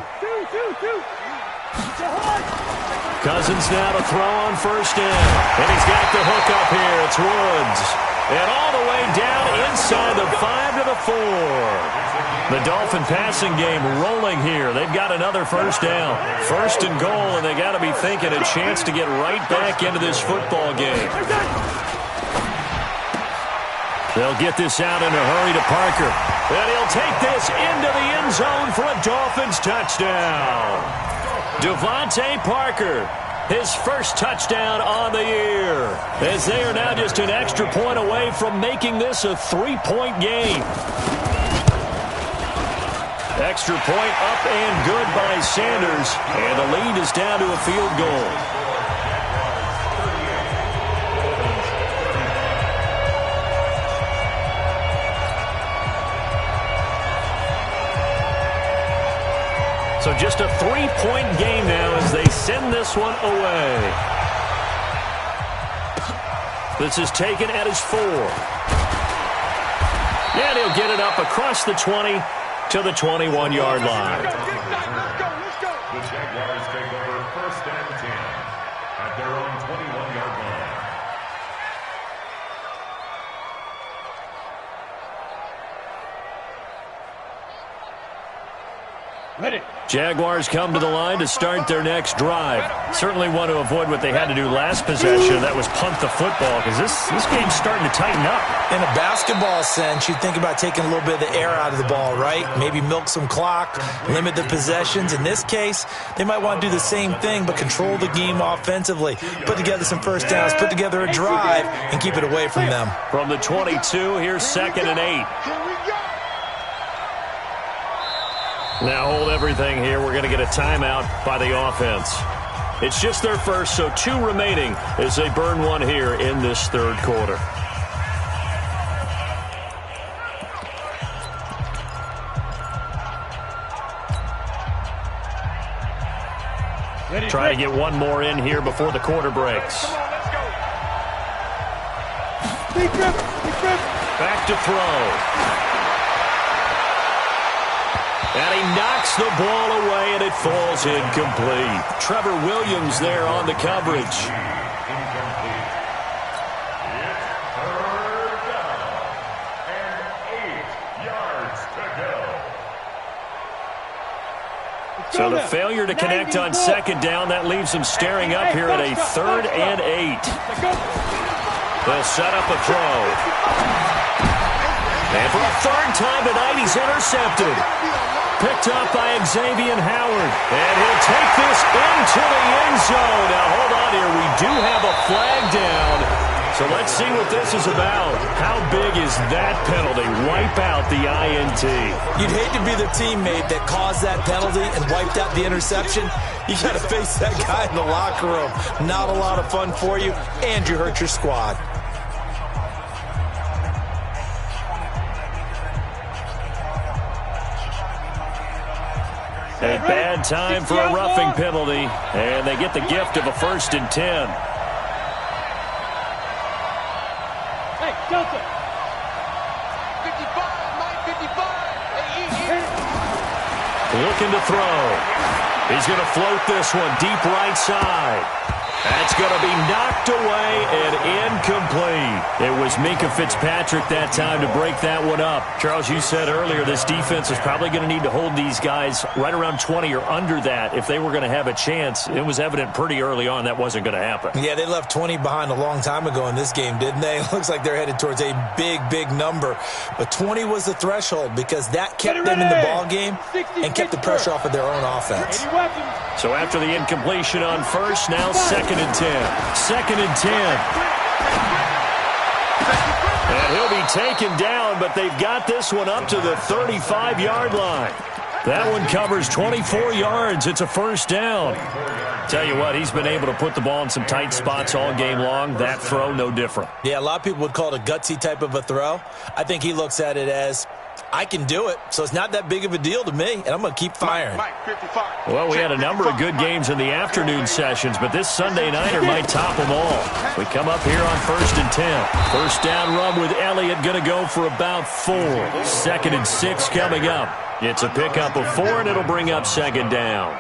Cousins now to throw on first down. And he's got the hook up here. It's Woods. And all the way down inside the 5 to the 4. The Dolphin passing game rolling here. They've got another first down. First and goal, and they got to be thinking a chance to get right back into this football game. They'll get this out in a hurry to Parker. And he'll take this into the end zone for a Dolphins touchdown. Devontae Parker, his first touchdown on the year, as they are now just an extra point away from making this a 3-point game. Extra point up and good by Sanders, and the lead is down to a field goal. So just a 3-point game now as they send this one away. This is taken at his 4. And he'll get it up across the 20 to the 21-yard line. The Jaguars take over first and 10 at their own 21-yard line. Ready. Jaguars come to the line to start their next drive. Certainly want to avoid what they had to do last possession. That was punt the football, because this game's starting to tighten up. In a basketball sense, you think about taking a little bit of the air out of the ball, right? Maybe milk some clock, limit the possessions. In this case, they might want to do the same thing, but control the game offensively. Put together some first downs, put together a drive, and keep it away from them. From the 22, here's 2nd and 8. Now hold everything here. We're going to get a timeout by the offense. It's just their first, so 2 remaining as they burn one here in this third quarter. Trying to get one more in here before the quarter breaks. Back to throw. And he knocks the ball away, and it falls incomplete. Trevor Williams there on the coverage. So the failure to connect on second down, that leaves them staring up here at a 3rd and 8. They'll set up a throw. And for a 3rd time tonight, he's intercepted. Picked up by Xavier Howard. And he'll take this into the end zone. Now, hold on here. We do have a flag down. So let's see what this is about. How big is that penalty? Wipe out the INT. You'd hate to be the teammate that caused that penalty and wiped out the interception. You got to face that guy in the locker room. Not a lot of fun for you, and you hurt your squad. A bad time for a roughing penalty, and they get the gift of a 1st and 10. Hey, Delta. 55, Mike, 55. Looking to throw. He's going to float this one deep right side. That's going to be knocked away and incomplete. It was Minkah Fitzpatrick that time to break that one up. Charles, you said earlier this defense is probably going to need to hold these guys right around 20 or under that if they were going to have a chance. It was evident pretty early on that wasn't going to happen. Yeah, they left 20 behind a long time ago in this game, didn't they? It looks like they're headed towards a big, big number. But 20 was the threshold because that kept them in the ball game and kept the pressure off of their own offense. So after the incompletion on first, now 2nd and 10. 2nd and 10. And he'll be taken down, but they've got this one up to the 35-yard line. That one covers 24 yards. It's a 1st down. Tell you what, he's been able to put the ball in some tight spots all game long. That throw, no different. Yeah, a lot of people would call it a gutsy type of a throw. I think he looks at it as, I can do it, so it's not that big of a deal to me, and I'm going to keep firing. Well, we had a number of good games in the afternoon sessions, but this Sunday nighter might top them all. We come up here on 1st and 10. 1st down run with Elliott going to go for about 4. 2nd and 6 coming up. It's a pickup of 4, and it'll bring up 2nd down.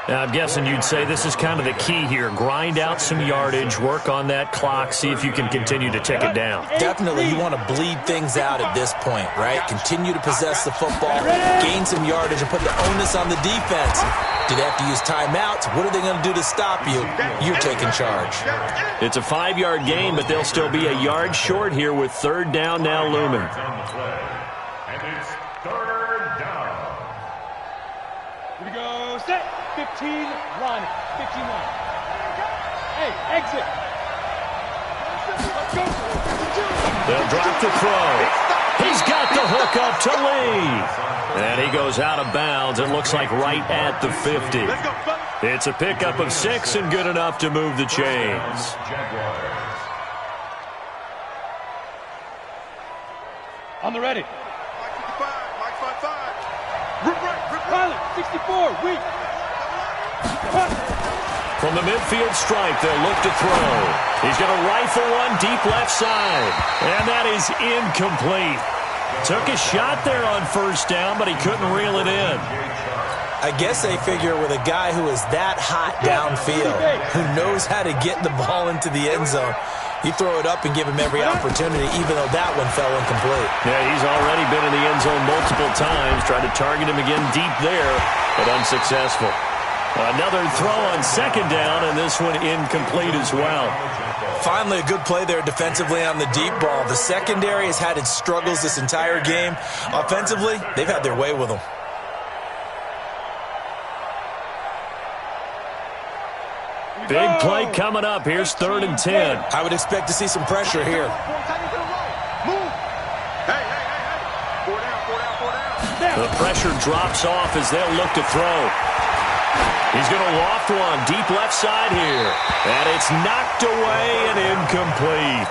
Now, I'm guessing you'd say this is kind of the key here. Grind out some yardage, work on that clock, see if you can continue to tick it down. Definitely, you want to bleed things out at this point, right? Continue to possess the football, gain some yardage, and put the onus on the defense. Do they have to use timeouts? What are they going to do to stop you? You're taking charge. It's a 5-yard gain, but they'll still be a yard short here with 3rd down now looming. And it's 3rd down. Here we go, set. 15, line. 15 line. Hey, exit. Let's go. They'll drop the throw. He's got the hook up to Lee. And he goes out of bounds. It looks like right at the 50. It's a pickup of 6 and good enough to move the chains. On the ready. Mike 55, Mike 55. Pilot, 64, weak. From the midfield stripe, they'll look to throw. He's going to rifle one deep left side. And that is incomplete. Took a shot there on 1st down, but he couldn't reel it in. I guess they figure with a guy who is that hot downfield, who knows how to get the ball into the end zone, you throw it up and give him every opportunity, even though that one fell incomplete. Yeah, he's already been in the end zone multiple times. Tried to target him again deep there, but unsuccessful. Another throw on 2nd down, and this one incomplete as well. Finally, a good play there defensively on the deep ball. The secondary has had its struggles this entire game. Offensively, they've had their way with them. Big play coming up. Here's 3rd and 10. I would expect to see some pressure here. The pressure drops off as they'll look to throw. He's going to loft one deep left side here. And it's knocked away and incomplete.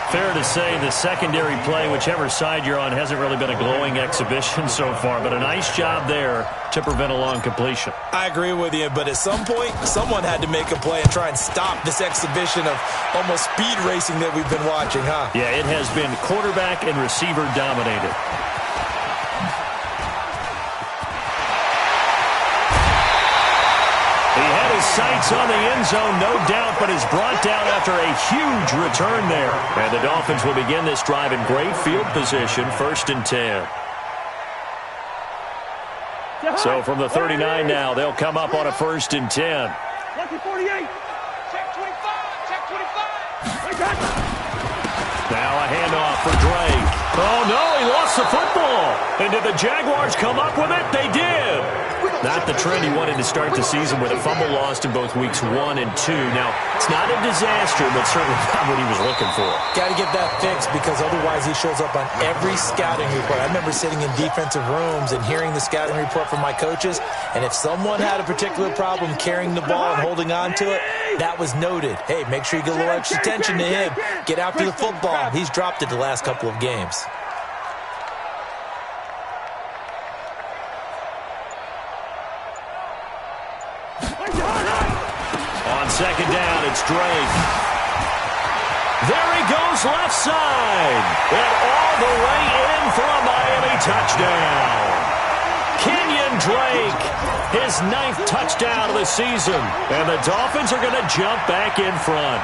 Fair to say the secondary play, whichever side you're on, hasn't really been a glowing exhibition so far. But a nice job there to prevent a long completion. I agree with you, but at some point, someone had to make a play and try and stop this exhibition of almost speed racing that we've been watching, huh? Yeah, it has been quarterback and receiver dominated. Sights on the end zone, no doubt, but is brought down after a huge return there. And the Dolphins will begin this drive in great field position, 1st and 10. So from the 39 now, they'll come up on a 1st and 10. Lucky 48. Check 25. Check 25. Now a handoff for Drake. Oh, no, he lost the football. And did the Jaguars come up with it? They did. Not the trend he wanted to start the season with a fumble lost in both weeks 1 and 2. Now, it's not a disaster, but certainly not what he was looking for. Got to get that fixed because otherwise he shows up on every scouting report. I remember sitting in defensive rooms and hearing the scouting report from my coaches, and if someone had a particular problem carrying the ball and holding on to it, that was noted. Hey, make sure you get a little extra attention to him. Get after the football. He's dropped it the last couple of games. On 2nd down, it's Drake. There he goes left side. And all the way in for a Miami touchdown. Kenyon Drake, his 9th touchdown of the season. And the Dolphins are going to jump back in front.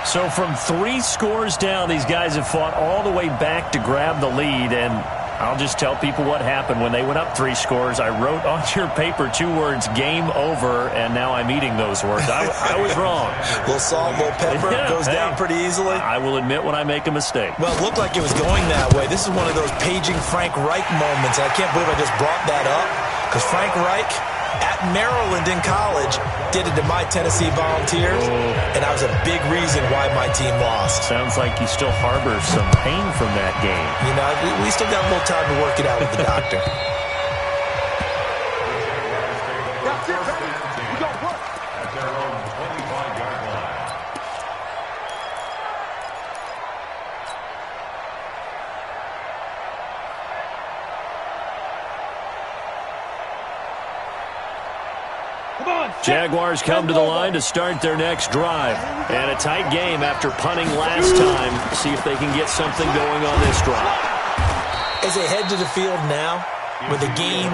So from 3 scores down, these guys have fought all the way back to grab the lead. And I'll just tell people what happened when they went up 3 scores. I wrote on your paper 2 words, game over, and now I'm eating those words. I was wrong. A little salt, a little pepper, goes down pretty easily. I will admit when I make a mistake. Well, it looked like it was going that way. This is one of those paging Frank Reich moments, and I can't believe I just brought that up, because Frank Reich at Maryland in college did it to my Tennessee Volunteers, and that was a big reason why my team lost. Sounds like you still harbor some pain from that game. You know, we still got a little time to work it out with the doctor. That's it, baby. We got work. At their own 25-yard line. Jaguars come to the line to start their next drive. And a tight game after punting last time. See if they can get something going on this drive. As they head to the field now, with the game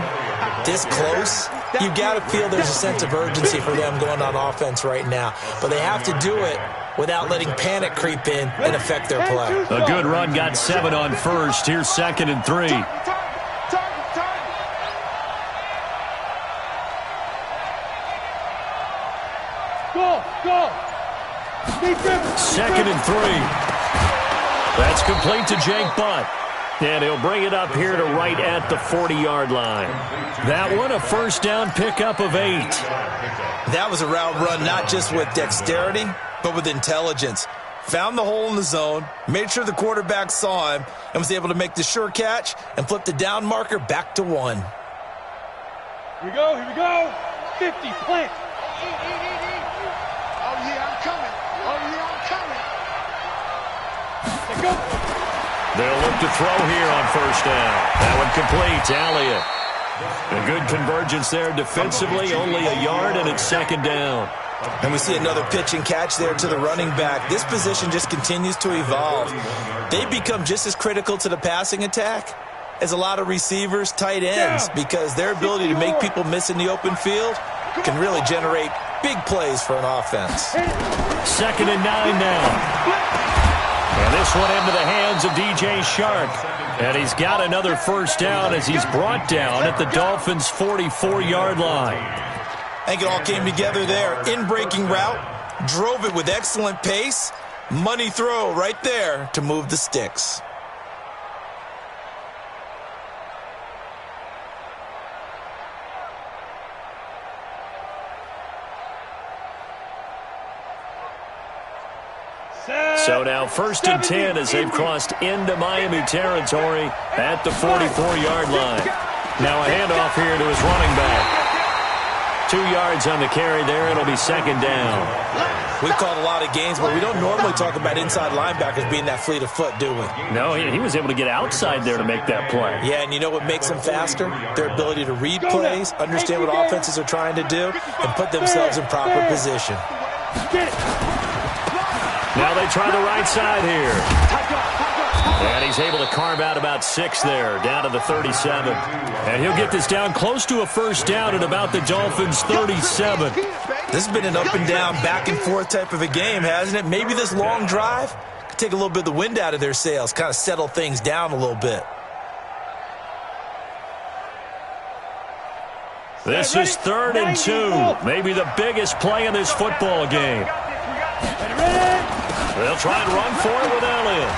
this close, you've got to feel there's a sense of urgency for them going on offense right now. But they have to do it without letting panic creep in and affect their play. A good run got 7 on 1st. Here's 2nd and 3. Go. 2nd and 3. That's complete to Jake Butt. And he'll bring it up here to right at the 40-yard line. That one a 1st down pickup of 8. That was a route run not just with dexterity, but with intelligence. Found the hole in the zone, made sure the quarterback saw him, and was able to make the sure catch and flip the down marker back to 1. Here we go. 50, plant. Oh, yeah, I'm coming. Let's go. They'll look to throw here on 1st down. That one complete to Elliott. A good convergence there defensively, only a yard, and it's 2nd down. And we see another pitch and catch there to the running back. This position just continues to evolve. They become just as critical to the passing attack as a lot of receivers, tight ends, because their ability to make people miss in the open field can really generate big plays for an offense. 2nd and 9 now. And this one into the hands of DJ Shark. And he's got another 1st down as he's brought down at the Dolphins' 44-yard line. I think it all came together there. In-breaking route, drove it with excellent pace. Money throw right there to move the sticks. So now 1st and 10 as they've crossed into Miami territory at the 44-yard line. Now a handoff here to his running back. 2 yards on the carry there. It'll be 2nd down. We've called a lot of games, but we don't normally talk about inside linebackers being that fleet of foot, do we? No, he was able to get outside there to make that play. Yeah, and you know what makes them faster? Their ability to read plays, understand what offenses are trying to do, and put themselves in proper position. Get it. Now they try the right side here. And he's able to carve out about 6 there, down to the 37. And he'll get this down close to a 1st down at about the Dolphins' 37. This has been an up-and-down, back-and-forth type of a game, hasn't it? Maybe this long drive could take a little bit of the wind out of their sails, kind of settle things down a little bit. This is 3rd and 2. Maybe the biggest play in this football game. They'll try and run for it with Elliott.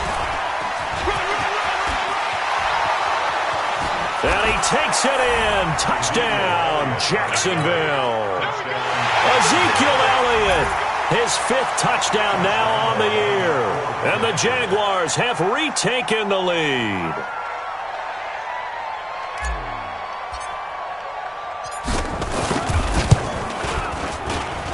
And he takes it in. Touchdown, Jacksonville. Ezekiel Elliott, his 5th touchdown now on the year. And the Jaguars have retaken the lead.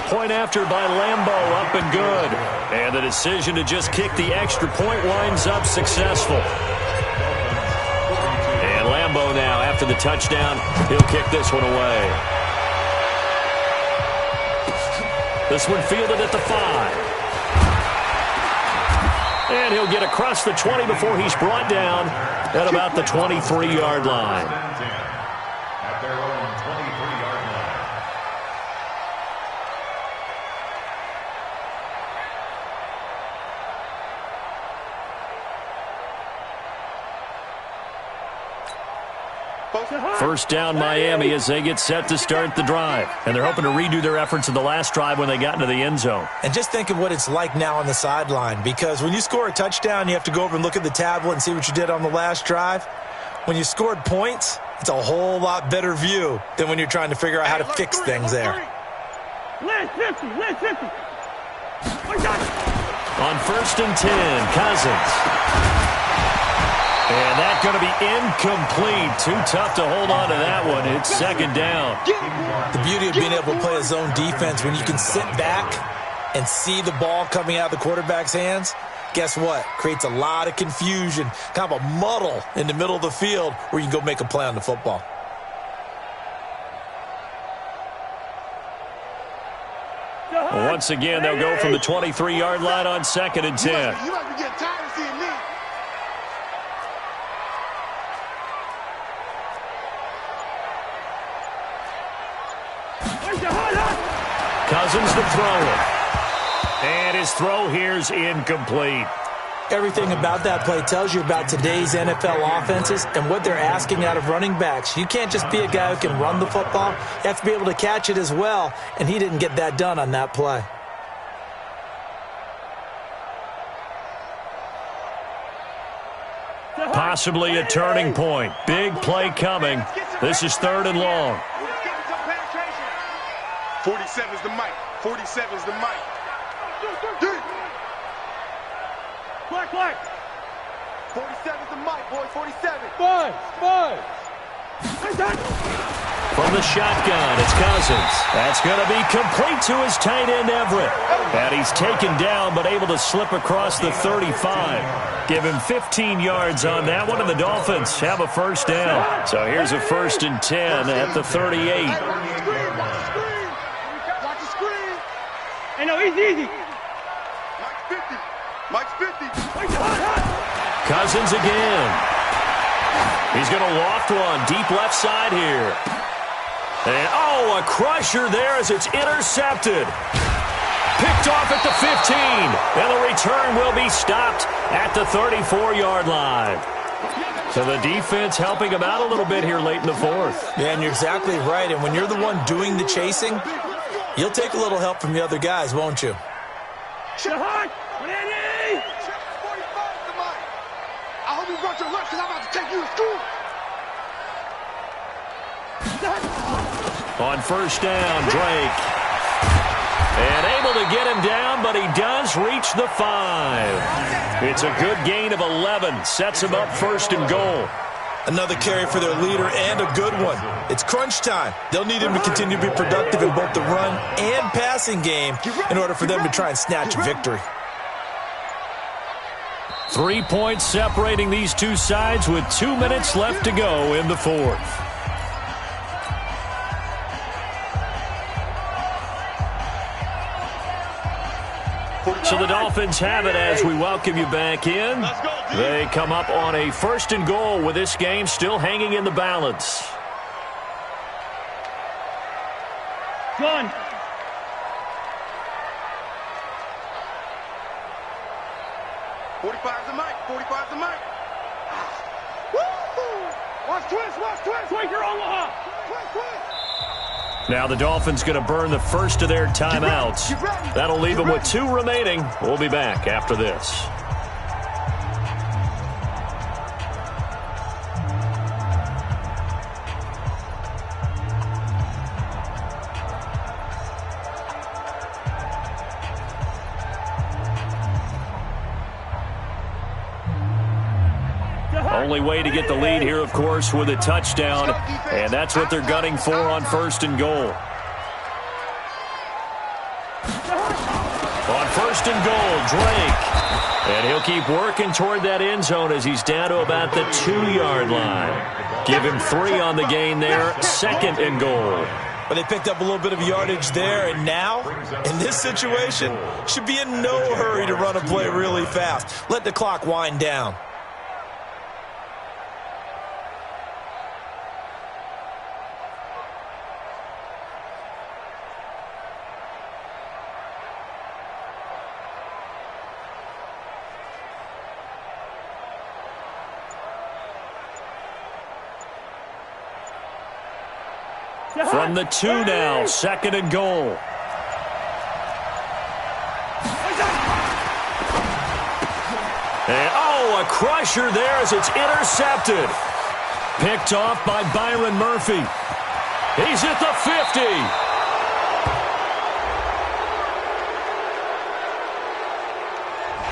Point after by Lambeau, up and good. And the decision to just kick the extra point winds up successful. And Lambeau now, after the touchdown, he'll kick this one away. This one fielded at the 5. And he'll get across the 20 before he's brought down at about the 23-yard line. At their own 23-yard line. First down Miami as they get set to start the drive. And they're hoping to redo their efforts in the last drive when they got into the end zone. And just think of what it's like now on the sideline, because when you score a touchdown, you have to go over and look at the tablet and see what you did on the last drive. When you scored points, it's a whole lot better view than when you're trying to figure out how to fix things there. On 1st and 10, Cousins. And that's going to be incomplete. Too tough to hold on to that one. It's 2nd down. The beauty of being able to play a zone defense when you can sit back and see the ball coming out of the quarterback's hands, guess what? Creates a lot of confusion, kind of a muddle in the middle of the field where you can go make a play on the football. Once again, they'll go from the 23-yard line on 2nd and 10. You might be getting tired of seeing me. Cousins the thrower. And his throw here's incomplete. Everything about that play tells you about today's NFL offenses and what they're asking out of running backs. You can't just be a guy who can run the football. You have to be able to catch it as well, and he didn't get that done on that play. Possibly a turning point. Big play coming. This is 3rd and long. 47's the mic. 47's the mic. Clark. 47's the mic, boy. 47. Five. From the shotgun, it's Cousins. That's going to be complete to his tight end, Everett. And he's taken down, but able to slip across the 35. Give him 15 yards on that one, and the Dolphins have a 1st down. So here's a 1st and 10 at the 38. Watch the screen. Hey, no, easy. Mike's 50. Cousins again. He's going to loft one deep left side here. And, a crusher there as it's intercepted. Picked off at the 15. And the return will be stopped at the 34-yard line. So the defense helping him out a little bit here late in the 4th. Yeah, and you're exactly right. And when you're the one doing the chasing, you'll take a little help from the other guys, won't you? Shahad, ready? Check 45 the mic. I hope you brought your lunch because I'm about to take you to school. On 1st down, Drake. And able to get him down, but he does reach the 5. It's a good gain of 11. Sets him up 1st and goal. Another carry for their leader and a good one. It's crunch time. They'll need him to continue to be productive in both the run and passing game in order for them to try and snatch a victory. 3 points separating these two sides with 2 minutes left to go in the 4th. So the Dolphins have it as we welcome you back in. They come up on a 1st and goal with this game still hanging in the balance. John. The mic. 45's the mic. Woo! Watch twist. Twist your Omaha. Twist. Now the Dolphins going to burn the first of their timeouts. That'll leave them with 2 remaining. We'll be back after this. Only way to get the lead here, of course, with a touchdown, and that's what they're gunning for on 1st and goal. On 1st and goal, Drake. And he'll keep working toward that end zone as he's down to about the 2-yard line. Give him 3 on the gain there, 2nd and goal. But they picked up a little bit of yardage there, and now, in this situation, should be in no hurry to run a play really fast. Let the clock wind down. From the 2 now, 2nd and goal. And, a crusher there as it's intercepted. Picked off by Byron Murphy. He's at the 50.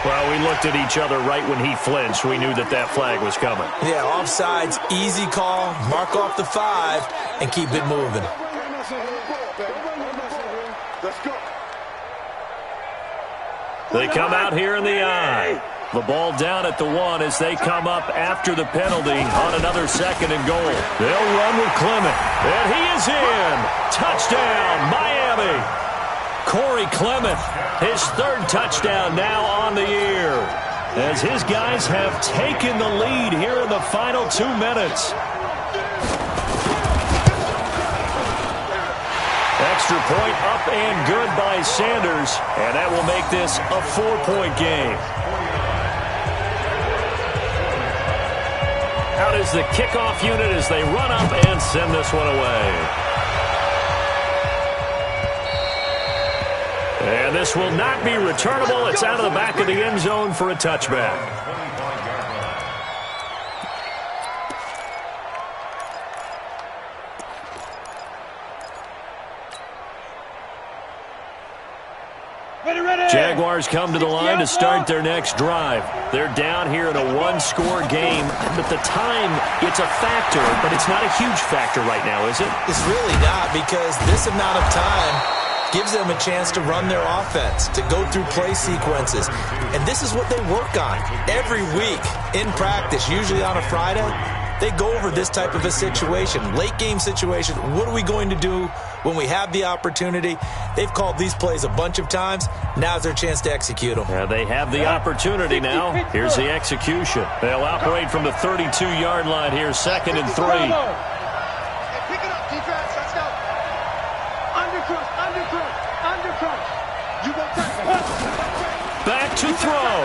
Well, we looked at each other right when he flinched. We knew that flag was coming. Yeah, offsides, easy call. Mark off the 5 and keep it moving. They come out here in the I. The ball down at the 1 as they come up after the penalty on another 2nd and goal. They'll run with Clement. And he is in. Touchdown, Miami. Corey Clement, his 3rd touchdown now on the year, as his guys have taken the lead here in the final 2 minutes. Extra point up and good by Sanders, and that will make this a 4-point game. Out is the kickoff unit as they run up and send this one away. And this will not be returnable. It's out of the back of the end zone for a touchback. Jaguars come to the line to start their next drive. They're down here in a 1-score game. But the time, it's a factor, but it's not a huge factor right now, is it? It's really not, because this amount of time gives them a chance to run their offense, to go through play sequences. And this is what they work on every week in practice, usually on a Friday. They go over this type of a situation, late game situation. What are we going to do when we have the opportunity? They've called these plays a bunch of times. Now's their chance to execute them. Yeah, they have the opportunity now. Here's the execution. They'll operate from the 32-yard line here, 2nd and 3. Pick it up, defense. Let's go. Undercrunch. You won't touch it. Back to throw.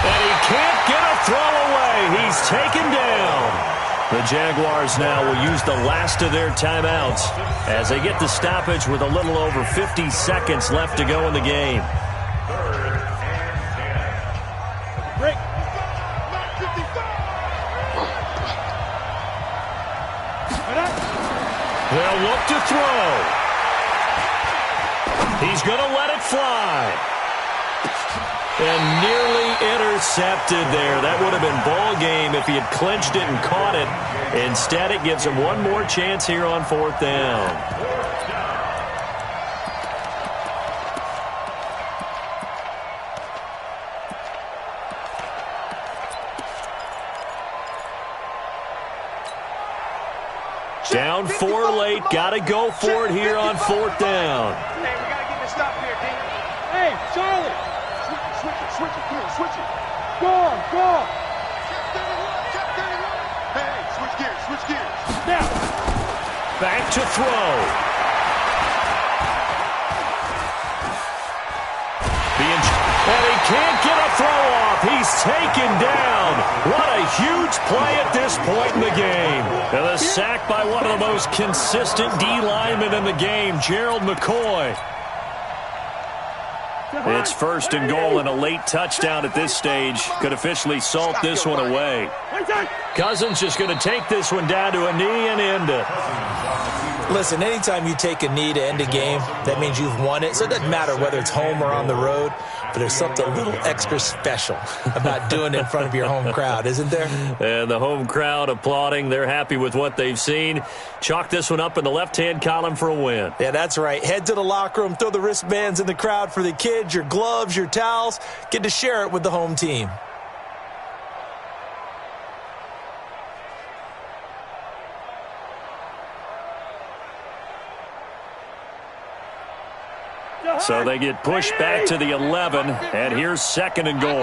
And he can't get a throw away. He's taken down. The Jaguars now will use the last of their timeouts as they get the stoppage with a little over 50 seconds left to go in the game. 3rd and 10. Rick. They'll look to throw. He's going to let it fly. And nearly intercepted there. That would have been ball game if he had clinched it and caught it. Instead, it gives him one more chance here on 4th down. Down 4 late. Got to go for it here on 4th down. Hey, we got to get this stop here, D. Hey, Charlie. Switch it. Go on. Hey, switch gears. Now, back to throw. And he can't get a throw off. He's taken down. What a huge play at this point in the game. And a sack by one of the most consistent D linemen in the game, Gerald McCoy. It's 1st and goal, and a late touchdown at this stage could officially salt this one away. Cousins just going to take this one down to a knee and end it. Listen, anytime you take a knee to end a game, that means you've won it. So it doesn't matter whether it's home or on the road, but there's something a little extra special about doing it in front of your home crowd, isn't there? And the home crowd applauding. They're happy with what they've seen. Chalk this one up in the left-hand column for a win. Yeah, that's right. Head to the locker room, throw the wristbands in the crowd for the kids, your gloves, your towels. Get to share it with the home team. So they get pushed back to the 11, and here's 2nd and goal.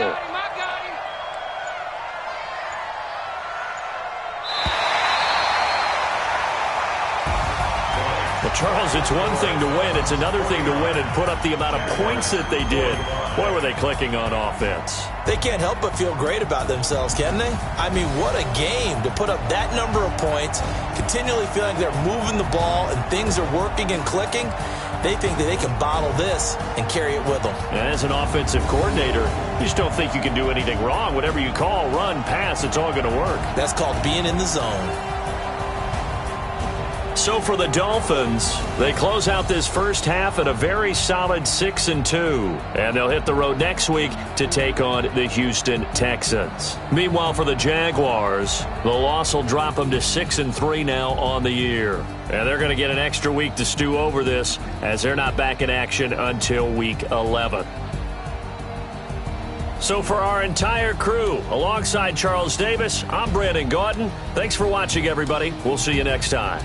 Well, Charles, it's one thing to win. It's another thing to win and put up the amount of points that they did. Boy, were they clicking on offense. They can't help but feel great about themselves, can they? I mean, what a game to put up that number of points, continually feeling like they're moving the ball and things are working and clicking. They think that they can bottle this and carry it with them. And as an offensive coordinator, you just don't think you can do anything wrong. Whatever you call, run, pass, it's all going to work. That's called being in the zone. So for the Dolphins, they close out this first half at a very solid 6-2. And they'll hit the road next week to take on the Houston Texans. Meanwhile, for the Jaguars, the loss will drop them to 6-3 now on the year. And they're going to get an extra week to stew over this, as they're not back in action until week 11. So for our entire crew, alongside Charles Davis, I'm Brandon Gautin. Thanks for watching, everybody. We'll see you next time.